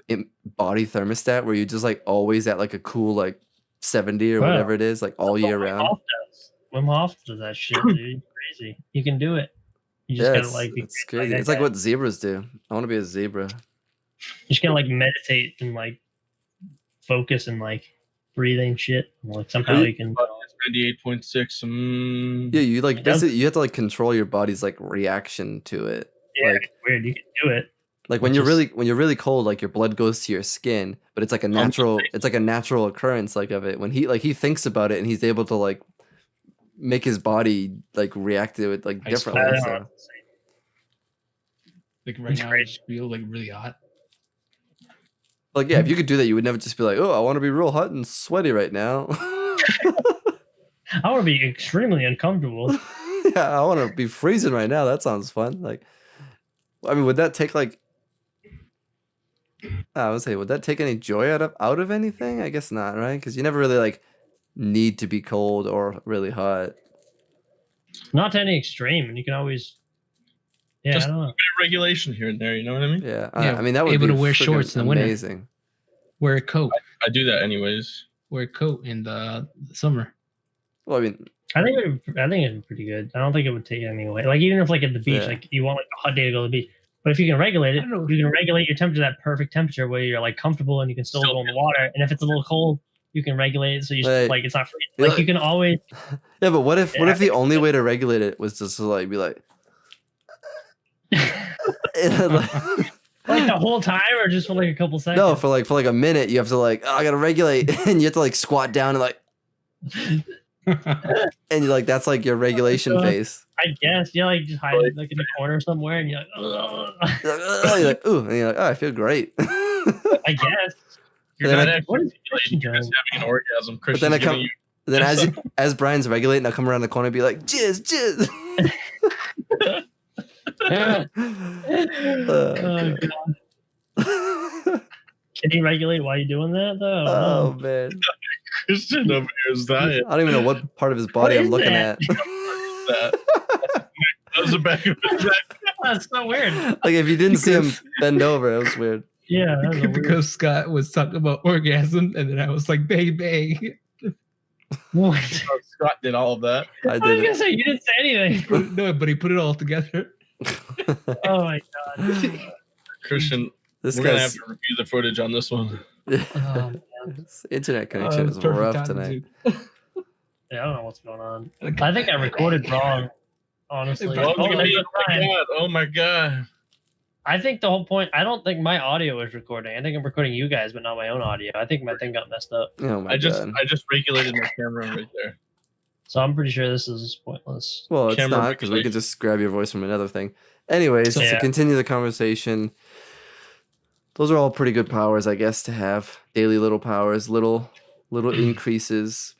body thermostat where you just like always at like a cool like 70 or Wow. whatever it is, like all year Wim round. Hof does. Wim Hof does that shit, dude. Crazy. You can do it. You just Yeah, gotta it's, like be it's crazy crazy. It's that like guy. what zebras do. I want to be a zebra. You just gotta like meditate and like focus and like breathing shit. Like somehow you can. 98.6. Yeah, you like It does- basically you have to like control your body's like reaction to it. Yeah, like- it's weird. You can do it. Like when Which you're is- really cold, like your blood goes to your skin, but it's like a natural occurrence like of it. When he thinks about it and he's able to like make his body like react to it like Ice differently. I don't So. know. Like right It's now, I great. just feel like really hot. Like yeah, if you could do that, you would never just be like, oh, I want to be real hot and sweaty right now. I want to be extremely uncomfortable. Yeah, I want to be freezing right now. That sounds fun. Like, I mean, would that take like? I would say, would that take any joy out of anything? I guess not, right? Because you never really like need to be cold or really hot. Not to any extreme, and you can always. Yeah, Just- I don't know. Regulation here and there. You know what I mean? Yeah, Yeah, I mean that would able be to wear freaking shorts in the winter. amazing. Wear a coat. I do that anyways. Wear a coat in the summer. Well, I mean, I think it's pretty good. I don't think it would take any away. Like even if like at the beach, Yeah. like you want like a hot day to go to the beach, but if you can regulate it, I don't know. you can regulate your temperature, that perfect temperature where you're like comfortable and you can still Still go in the water. And if it's a little cold, you can regulate it so you Right. like it's not freezing. You're Like you can always. yeah, but what if Yeah. the only way to regulate it was just to like be like, Like the whole time, or just for like a couple seconds? no, for like a minute, you have to like, oh, I gotta regulate, and you have to like squat down and like, and you're like, that's like your regulation face. I guess. Yeah, like just hide like in the corner somewhere, and you're like, ugh. You're like, "Oh," you're like, ooh, and you're like, oh, I feel great. I guess. You're then not I- actually What is regulating, you're just having an orgasm. But then Christian's I come, giving you then as Brian's regulating, I come around the corner and be like, jizz, jizz. Oh, God. Can you regulate while you're doing that though? Oh man, Christian over here is dying. I don't even know what part of his body I'm is looking that? at. That. That was the back of his neck. That's so weird. Like if you didn't see him Because- bend over, it was weird. Yeah, that's a weird. because Scott was talking about orgasm, and then I was like, "Baby." What? Scott did all of that. I I was did gonna say you didn't say anything. No, but he put it all together. it. Oh my god. Christian, This we're gonna have guy's to review the footage on this one. his internet Oh, connection is perfect rough timing, tonight. Yeah, I don't know what's going on. dude. I think I recorded wrong. Honestly, Oh, Oh, Oh, my that's fine. god! Oh my god! I think the whole point. I don't think my audio is recording. I think I'm recording you guys, but not my own audio. I think my thing got messed up. Oh my I just god. regulated my camera right there. So I'm pretty sure this is pointless. Well, it's camera not because we regulation. can just grab your voice from another thing. Anyways, to Yeah. continue the conversation, those are all pretty good powers, I guess, to have daily little powers, little increases.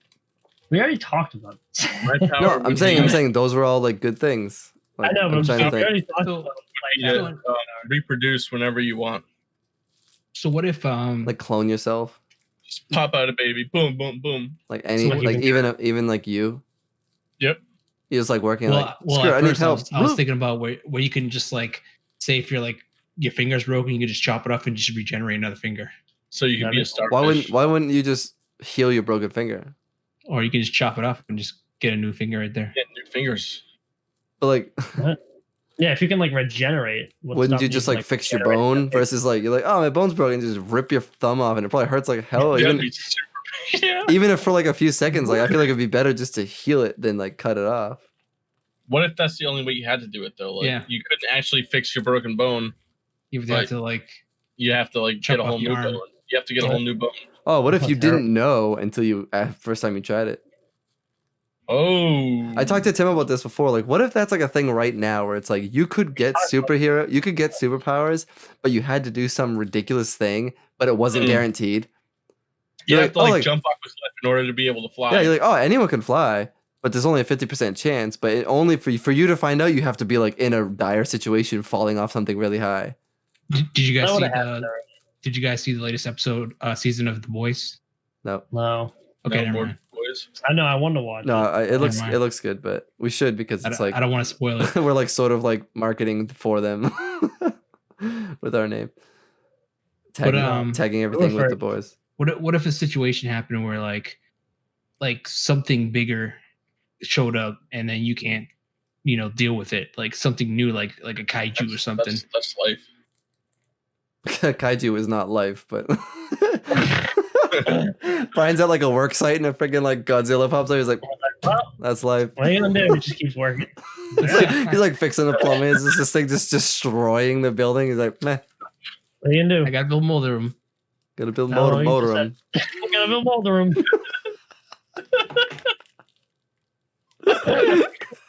We already talked about this. My No, power I'm would saying be those were all like good things. Like, I know, but I'm trying saying to we think. already talked So- about to like, reproduce whenever you want. So what if Like clone yourself. Just pop out a baby. Boom, boom, boom. Like any, So like even like you. Yep. He was like working Well, like, screw it, I at need first help. I was thinking about where you can just like say if you're like your finger's broken, you can just chop it up and just regenerate another finger, So you can be a starfish. Why wouldn't you just heal your broken finger? or you can just chop it up and just get a new finger right there. Get new fingers. But like, Yeah, if you can like regenerate, wouldn't you just like fix your regenerate bone something? versus like you're like, oh, my bone's broken, just rip your thumb off and it probably hurts like hell. That'd Even, be super. Yeah. even if for like a few seconds, like I feel like it'd be better just to heal it than like cut it off. What if that's the only way you had to do it though? Like, Yeah. you couldn't actually fix your broken bone. You would have to like You have to like Chop get a whole off your new arm. bone. You have to get a whole new bone. Oh, what if Oh, you terrible. didn't know until you first time you tried it? Oh. I talked to Tim about this before. Like, what if that's like a thing right now where it's like you could get superpowers, but you had to do some ridiculous thing, but it wasn't Mm. guaranteed. You You're have to like, like, oh, like- jump off a cliff in order to be able to fly. Yeah, you're like, oh, anyone can fly, but there's only a 50% chance. But it only for you to find out, you have to be like in a dire situation, falling off something really high. did you guys That see would've happened already. did you guys see the latest season of The Boys? No, No, Okay, No never more mind. boys. I know. I want to watch. no, it. it looks mind. it looks good, but we should because it's like I don't want to spoil it. we're like sort of like marketing for them with our name, tagging everything with for the it. boys. What if a situation happened where like something bigger showed up and then you can't deal with it, like something new, like a kaiju or something. That's life. Kaiju is not life, but Brian's at like a work site and a freaking like Godzilla pops up. He's like, Well, that's life. what are you gonna do? It just keeps working. He's like fixing the plumbing. Is this thing just destroying the building? He's like, meh, What are you gonna I do? got Bill Mulder room. gotta build I don't know, motor you room. I'm gonna build Mulder room.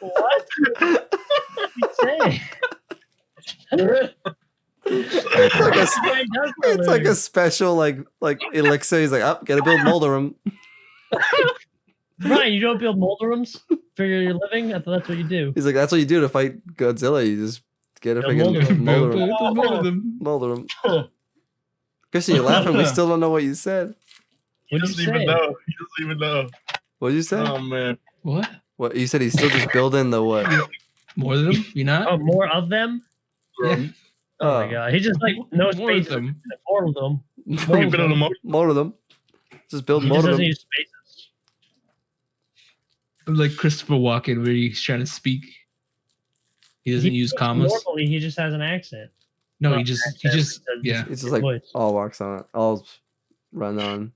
What? What you say? It's like a special like elixir. He's like, oh, gotta build Mulder room. Brian, you don't build Mulder rooms for your living? I thought that's what you do. He's like, that's what you do to fight Godzilla. You just get a Yeah, freaking Mulder Mulder room. Mulder room. Christian, you're laughing. We still don't know what you said. He What did doesn't you even say? know. He doesn't even know. What did you say? Oh man. What? What you said? He's still just building the what? More than them? You not? Oh, more of them? Yeah. Oh my god. He just like no More of space. them. More of them. You been on a motor? More of them. Just build He more just of doesn't them. use spaces. Like Christopher Walken, where he's trying to speak. He doesn't use speaks commas. Normally, he just has an accent. No, Not he just accent, yeah. It's just like voice. all walks on it. All run on.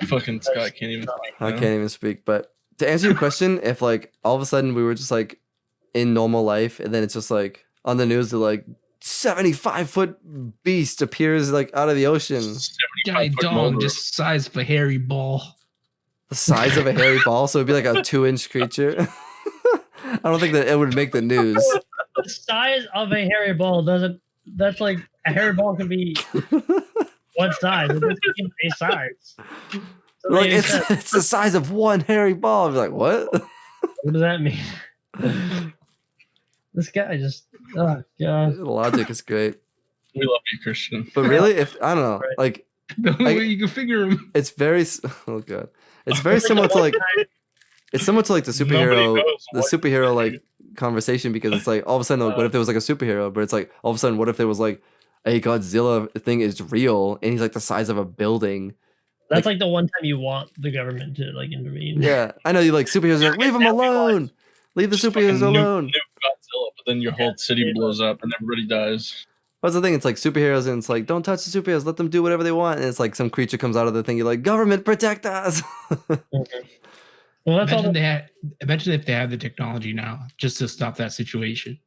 Fucking Scott can't even. Speak I now. can't even speak. But to answer your question, if like all of a sudden we were just like in normal life, and then it's just like on the news, they're like 75-foot beast appears like out of the ocean, 75 Guy foot dog, motor. just size of a hairy ball. the size of a hairy ball, so it'd be like a 2-inch creature. I don't think that it would make the news. The size of a hairy ball doesn't. That's like a hairy ball can be what size? It doesn't give a size. So Like they said, it's the size of one hairy ball. I'd be like, what? what does that mean? This guy just. Oh god. The logic is great, We love you, Christian. but really, if I don't know, Right. like The only I- way you can figure him. it's very oh god, it's very similar to like it's similar to like the Nobody superhero knows the what superhero to like do. conversation, because it's like all of a sudden like, what if there was like a superhero, but it's like all of a sudden what if there was like a Godzilla thing is real and he's like the size of a building. That's like the one time you want the government to like intervene. Yeah, I know, you like superheroes are like, leave him alone, leave the Just fucking superheroes nuke alone. Godzilla, but then your whole city blows up and everybody dies. That's the thing, it's like superheroes and it's like don't touch the superheroes, let them do whatever they want, and it's like some creature comes out of the thing, you're like, government protect us. Well, that's all. Imagine if they have the technology now just to stop that situation.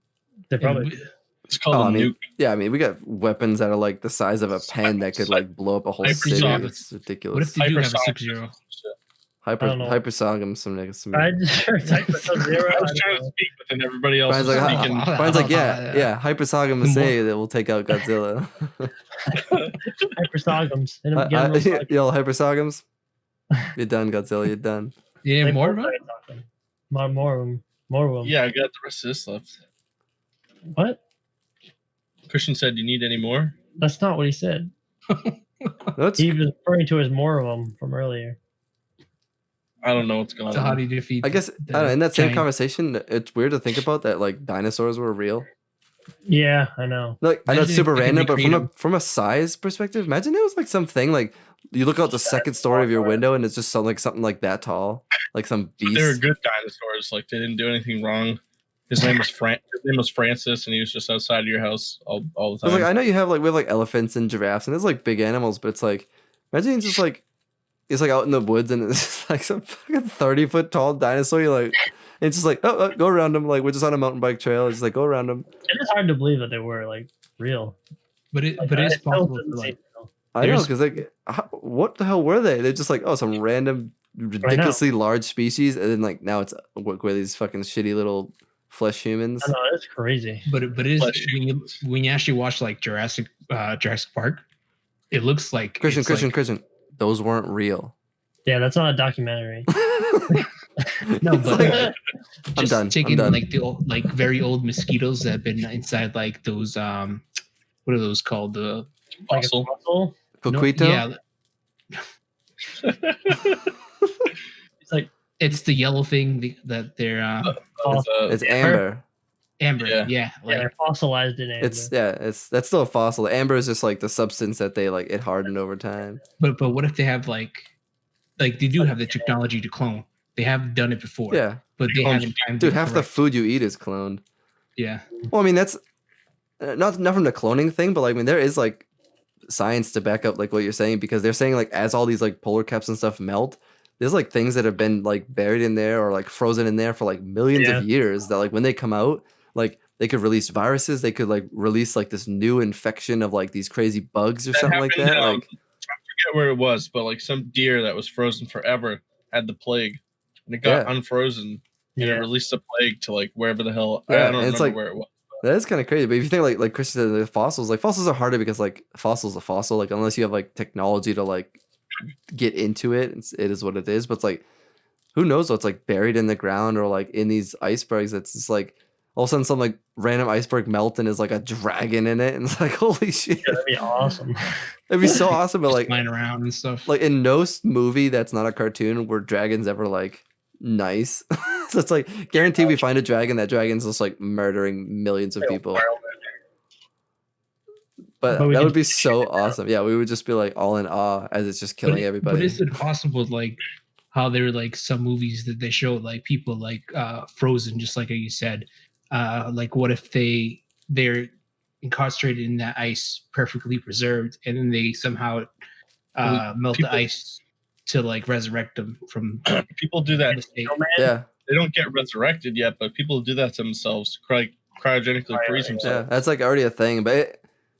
They probably. And It's called Oh, a I mean, nuke. yeah, I mean, we got weapons that are like the size of a pen that could like blow up a whole city. Hypersonic. It's What ridiculous. if they do have a Hypersonic Sub-Zero? I don't know. Hypersonic, some niggas. Some I just heard type of Sub-Zero. I was trying to speak, but then everybody else Brian's was like, speaking. Brian's like, yeah, Hypersonic will say that will take out Godzilla. Hypersogums. Yo, Hypersonics, you're done, Godzilla, you're done. You need more of them? More of them. More of them. Yeah, I got the rest of this left. What? Christian said, "Do you need any more?" That's not what he said. No, it's, He was referring to as more of them from earlier. I don't know what's going So how on. do you defeat? I guess the I don't know, in that same giant- conversation, it's weird to think about that like dinosaurs were real. Yeah, I know. Like I know it's Imagine super if they could random, but recreate from a size perspective, imagine it was like something like you look out the second story of your window and it's just something like that tall, like some But they were beast. good dinosaurs. Like they didn't do anything wrong. His name was Francis, and he was just outside of your house all the 'Cause, time. like I know you have like we have like elephants and giraffes and there's like big animals, but it's like imagine just like it's like out in the woods and it's like some fucking 30-foot tall dinosaur. You're like, and it's just like go around them. Like we're just on a mountain bike trail. It's just like go around them. It is hard to believe that they were like real. But it Like, but it's still possible to doesn't like seem real. I know There's- because like what the hell were they? They're just like some random ridiculously large species, and then like now it's where these fucking shitty little flesh humans. I know it's crazy. but it is Flesh when you actually watch like Jurassic Park, it looks like Christian, it's Christian, those weren't real. Yeah, that's not a documentary. No, It's but like- just done, I'm taking done. like the old, like very old mosquitoes that have been inside like those what are those called, the Like a Fossil. fossil. no, Coquito. yeah, It's like it's the yellow thing that they're fossil. It's amber. amber, Yeah. yeah, Yeah, like they're fossilized in amber. It's that's still a fossil. Amber is just like the substance that they like it hardened over time. but what if they have like they do have the technology to clone. They have done it before, Yeah, but they Clone- haven't timed dude, it half the correct. food you eat is cloned. Yeah, Well, I mean that's not from the cloning thing, but like I mean there is like science to back up like what you're saying because they're saying like as all these like polar caps and stuff melt, there's like things that have been like buried in there or like frozen in there for like millions Yeah. of years that like when they come out, like they could release viruses, they could like release like this new infection of like these crazy bugs or That something like happened, that. Like I forget where it was, but like some deer that was frozen forever had the plague, and it got Yeah. unfrozen, and it Yeah. released the plague to like wherever the hell. Yeah, I don't and remember it's like- where it was. that is kind of crazy. But if you think like Chris said, the fossils are harder because like fossils a fossil. Like unless you have like technology to like get into it, it is what it is. But it's like who knows what's like buried in the ground or like in these icebergs. It's just like all of a sudden some like random iceberg melt and is like a dragon in it, and it's like holy shit, Yeah, that'd be awesome. it'd be so awesome. But just like flying around and stuff. like in no movie that's not a cartoon were dragons ever like nice. So it's like guaranteed we find a dragon. That dragon's just like murdering millions of people. But But we that could would be see so it. awesome. Yeah, we would just be like all in awe as it's just killing everybody. But is it possible, like how there are like some movies that they show like people like frozen, just like you said, like what if they're incarcerated in that ice, perfectly preserved, and then they somehow melt people- the ice to like resurrect them from People do that. the state. yeah, They don't get resurrected yet, but people do that to themselves. Cryogenically freeze yeah, themselves. that's like already a thing. But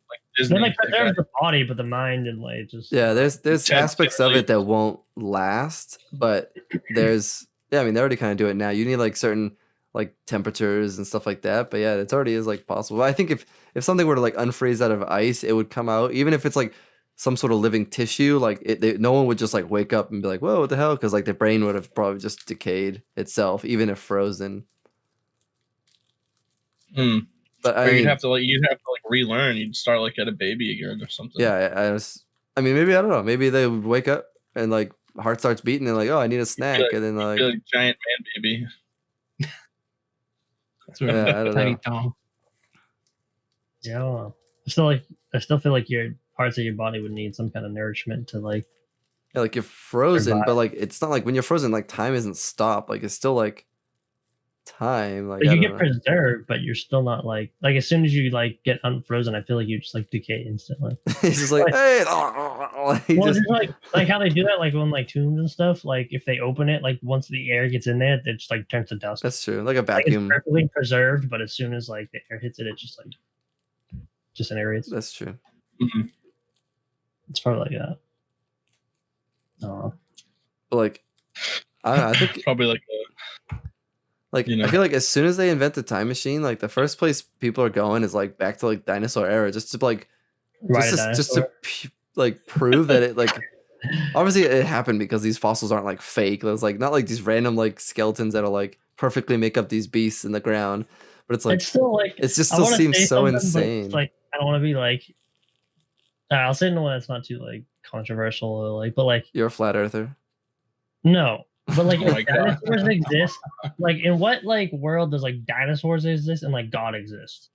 Like They Disney. like they preserve got- the body, but the mind and like just yeah, there's Ted aspects of Stanley. it that won't last, but there's yeah, I mean they already kind of do it now. You need like certain like temperatures and stuff like that. But yeah, it already is like possible. I think if something were to like unfreeze out of ice, it would come out, even if it's like some sort of living tissue. Like no one would just like wake up and be like, "Whoa, what the hell?" Because like their brain would have probably just decayed itself, even if frozen. Hmm. But Or I mean, you'd have to relearn. You'd start like at a baby again or something. yeah, I mean, maybe I don't know. Maybe they would wake up and like heart starts beating and like, oh, I need a snack, like- and then like, You'd be like a giant man baby. Sort of Yeah, I don't tiny know. Tom. yeah. I still feel like your parts of your body would need some kind of nourishment to like yeah, like you're frozen, Survive. but like it's not like when you're frozen, like time isn't stopped. Like it's still like time. Like but I you don't get know. preserved, but you're still not like as soon as you like get unfrozen, I feel like you just like decay instantly. He's just like, hey, he Well, just, it's like how they do that, like on like tombs and stuff. Like if they open it, like once the air gets in there, it just like turns to dust. that's true. Like a Like, it's vacuum. perfectly preserved, but as soon as like the air hits it, it just like disintegrates. That's true. Mhm. It's probably like that. Oh, But like, I don't know. I think Probably like like You know. I feel like as soon as they invent the time machine, like the first place people are going is like back to like dinosaur era, just to like ride a just to dinosaur. like prove that it like obviously it happened because these fossils aren't like fake. There's like not like these random like skeletons that'll like perfectly make up these beasts in the ground, but it's like It's still like it just I still wanna seems say so something, but insane. it's like I don't want to be like I'll say the one that's not too like controversial, or, like, but like You're a flat earther. no, but like Oh my if God. dinosaurs exist, like in what like world does like dinosaurs exist and like God exists?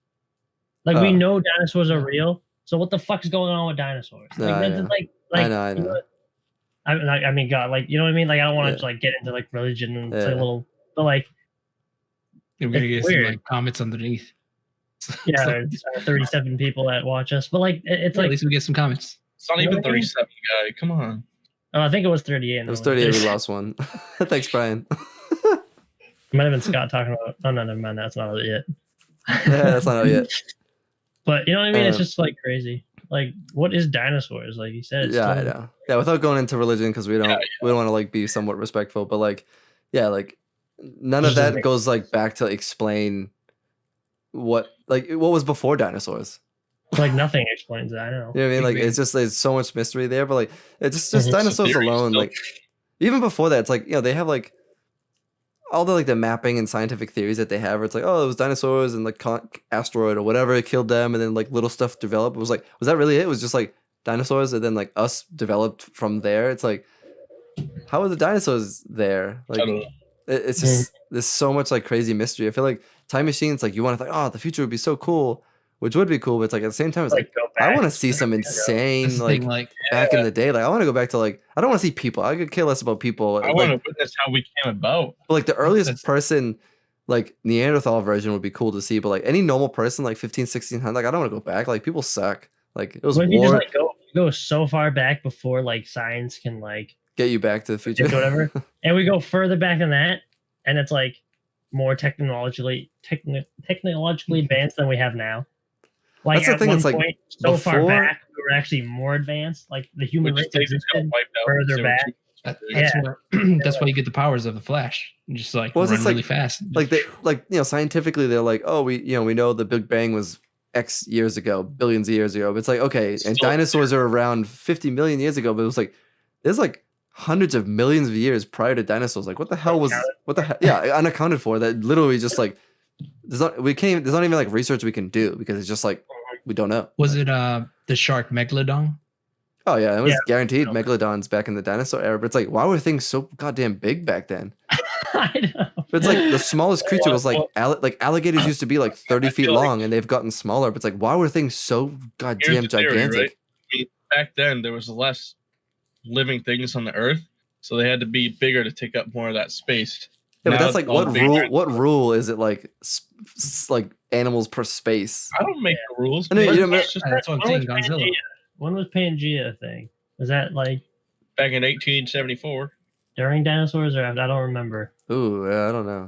Like we know dinosaurs are real, so what the fuck's going on with dinosaurs? No, Like I that's know. like I you know. I mean, God, like you know what I mean? Like I don't want Yeah. to like get into like religion and Yeah. say a little, but like We're gonna It's get some weird. like comments underneath. yeah, So, there's 37 people that watch us, but like it's at like least we get some comments. It's not You know even what I mean? 37, guy. Come on. I think it was 38. It was 38. We lost one. Thanks, Brian. Might have been Scott talking about. Oh no, never mind. That's not it yet. Yeah, that's not out yet. But you know what I mean? It's Um, just like crazy. Like, what is dinosaurs? Like you said. It's Yeah, I still- know. Yeah, without going into religion because we don't Yeah, we don't want to like be somewhat respectful, but like, yeah, like none of Just doesn't that make goes like back to explain what was before dinosaurs. Like nothing explains it. I know. You know what I mean? Big Like Bang. it's just there's so much mystery there, but like it's just Mhm. dinosaurs Theory alone. still- Like even before that, it's like they have like all the like the mapping and scientific theories that they have. Where it's like it was dinosaurs and like asteroid or whatever it killed them, and then like little stuff developed. It was like was that really it? It was just like dinosaurs, and then like us developed from there. It's like how are the dinosaurs there? I Like don't know. it's just there's so much like crazy mystery. I feel like time machines like you want to think the future would be so cool, which would be cool, but it's like at the same time it's like go I back. want to see some That's insane the like thing, like back in the day. Like I want to go back to like I don't want to see people. I could care less about people. I Like, want to witness how we came about. but, like the earliest That's- person, like Neanderthal version would be cool to see. But like any normal person, like 15, 1600, like I don't want to go back. Like people suck. Like it was What if you war just like go so far back before like science can like get you back to the future. whatever, and we go further back than that, and it's like more technologically advanced than we have now. Like That's the at thing, one it's like, point, so far before- back, we were actually more advanced. Like the human Which race they just got existed. wiped out. further because they were back. too- that's Yeah. where that's why you get the powers of the Flash. You just like Well, it's run just, like- really fast. like they like scientifically they're like we know the Big Bang was X years ago, billions of years ago. But it's like okay, and Still- dinosaurs are around 50 million years ago. But it was like there's like hundreds of millions of years prior to dinosaurs. Like what the hell was what the hell? Yeah, unaccounted for. That literally just like there's not even like research we can do because it's just like we don't know. Was it the shark Megalodon? Oh yeah, it was Yeah. guaranteed Okay. megalodons back in the dinosaur era. But it's like why were things so goddamn big back then? I know. But it's like the smallest creature was like Well- like alligators used to be like 30 feet feel like- long and they've gotten smaller. But it's like why were things so goddamn the theory, gigantic? right? I mean, back then there was less living things on the earth, so they had to be bigger to take up more of that space. Yeah, but Now that's it's like all what bigger. rule? What rule is it like? Like animals per space? I don't make the rules. I know, you man. don't It's just That's what I'm When saying. was Godzilla. Pangea? When was Pangea a thing? Was that like back in 1874. during dinosaurs or after? I don't remember. Ooh, yeah, I don't know.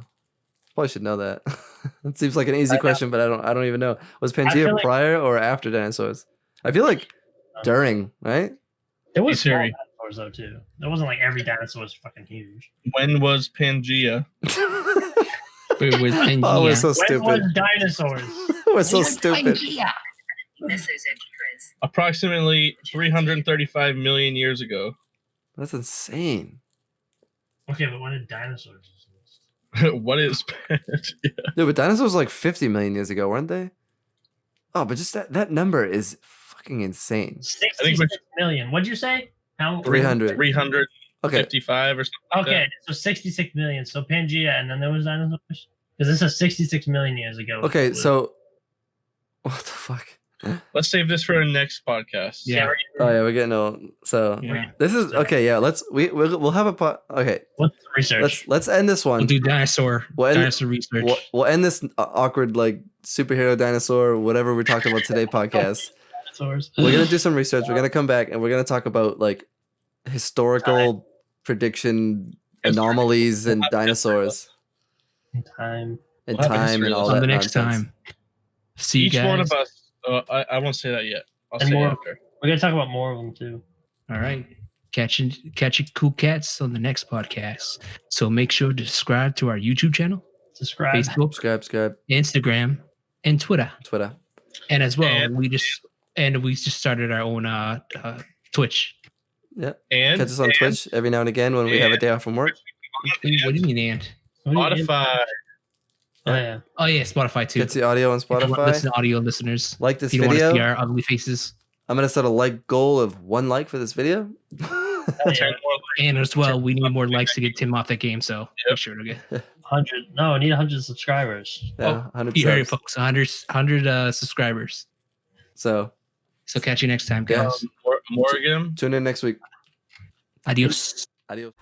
Probably should know that. It seems like an easy I know. question, but I don't even know. Was feel Pangea like- prior or after dinosaurs? I feel like during, right? There was Hey, small Siri. dinosaurs though too. It wasn't like every dinosaur was fucking huge. When was Pangea? It was Oh, we're so When stupid. was dinosaurs? We're so stupid. Message Chris. Approximately 335 million years ago. That's insane. Okay, but when did dinosaurs exist? What is Pangea? No, but dinosaurs were like 50 million years ago, weren't they? Oh, but just that number is fucking insane. 66 million. What'd you say? How 300. 355 Okay. or something. like Okay, so 66 million. So Pangea, and then there was dinosaurs. Because this is 66 million years ago. Okay, Was- so what the fuck? that. Let's save this for our next podcast. Yeah. Oh yeah, we're getting old. So Yeah. this is okay. Yeah, we'll have a okay. What's the research? Let's end this We'll one. do dinosaur Well, dinosaur research. We'll end this awkward like superhero dinosaur whatever we talked about today podcast. Dinosaurs. We're gonna do some research. We're gonna come back and we're gonna talk about like historical prediction anomalies and dinosaurs Time. and We'll have time history and all On that the next nonsense. time. See you Each guys. one of us. I won't say that yet. I'll And say more. after. We're gonna talk about more of them too. All right. Catching cool cats on the next podcast. So make sure to subscribe to our YouTube channel, Subscribe. Facebook, Subscribe, Instagram, and Twitter. Twitter. And as well, And- we just started our own Twitch. Yeah. And Catch us on Twitch every now and again when we have a day off from work. What do you mean, and? Spotify. Oh yeah. Oh yeah, Spotify too. Get the audio on If you want to Spotify. listen to audio listeners. Like this If you don't want to see video. our ugly faces. I'm gonna set a like goal of 1 like for this video. 10 more likes. And as well, we need more likes to get Tim off that game, so make sure to get 100. No, I need 100 subscribers. Yeah, 100 you heard it, subs. folks. 100 subscribers. So So catch you next time, Yeah. guys. Morgan. tune in next week. Adios. Adios.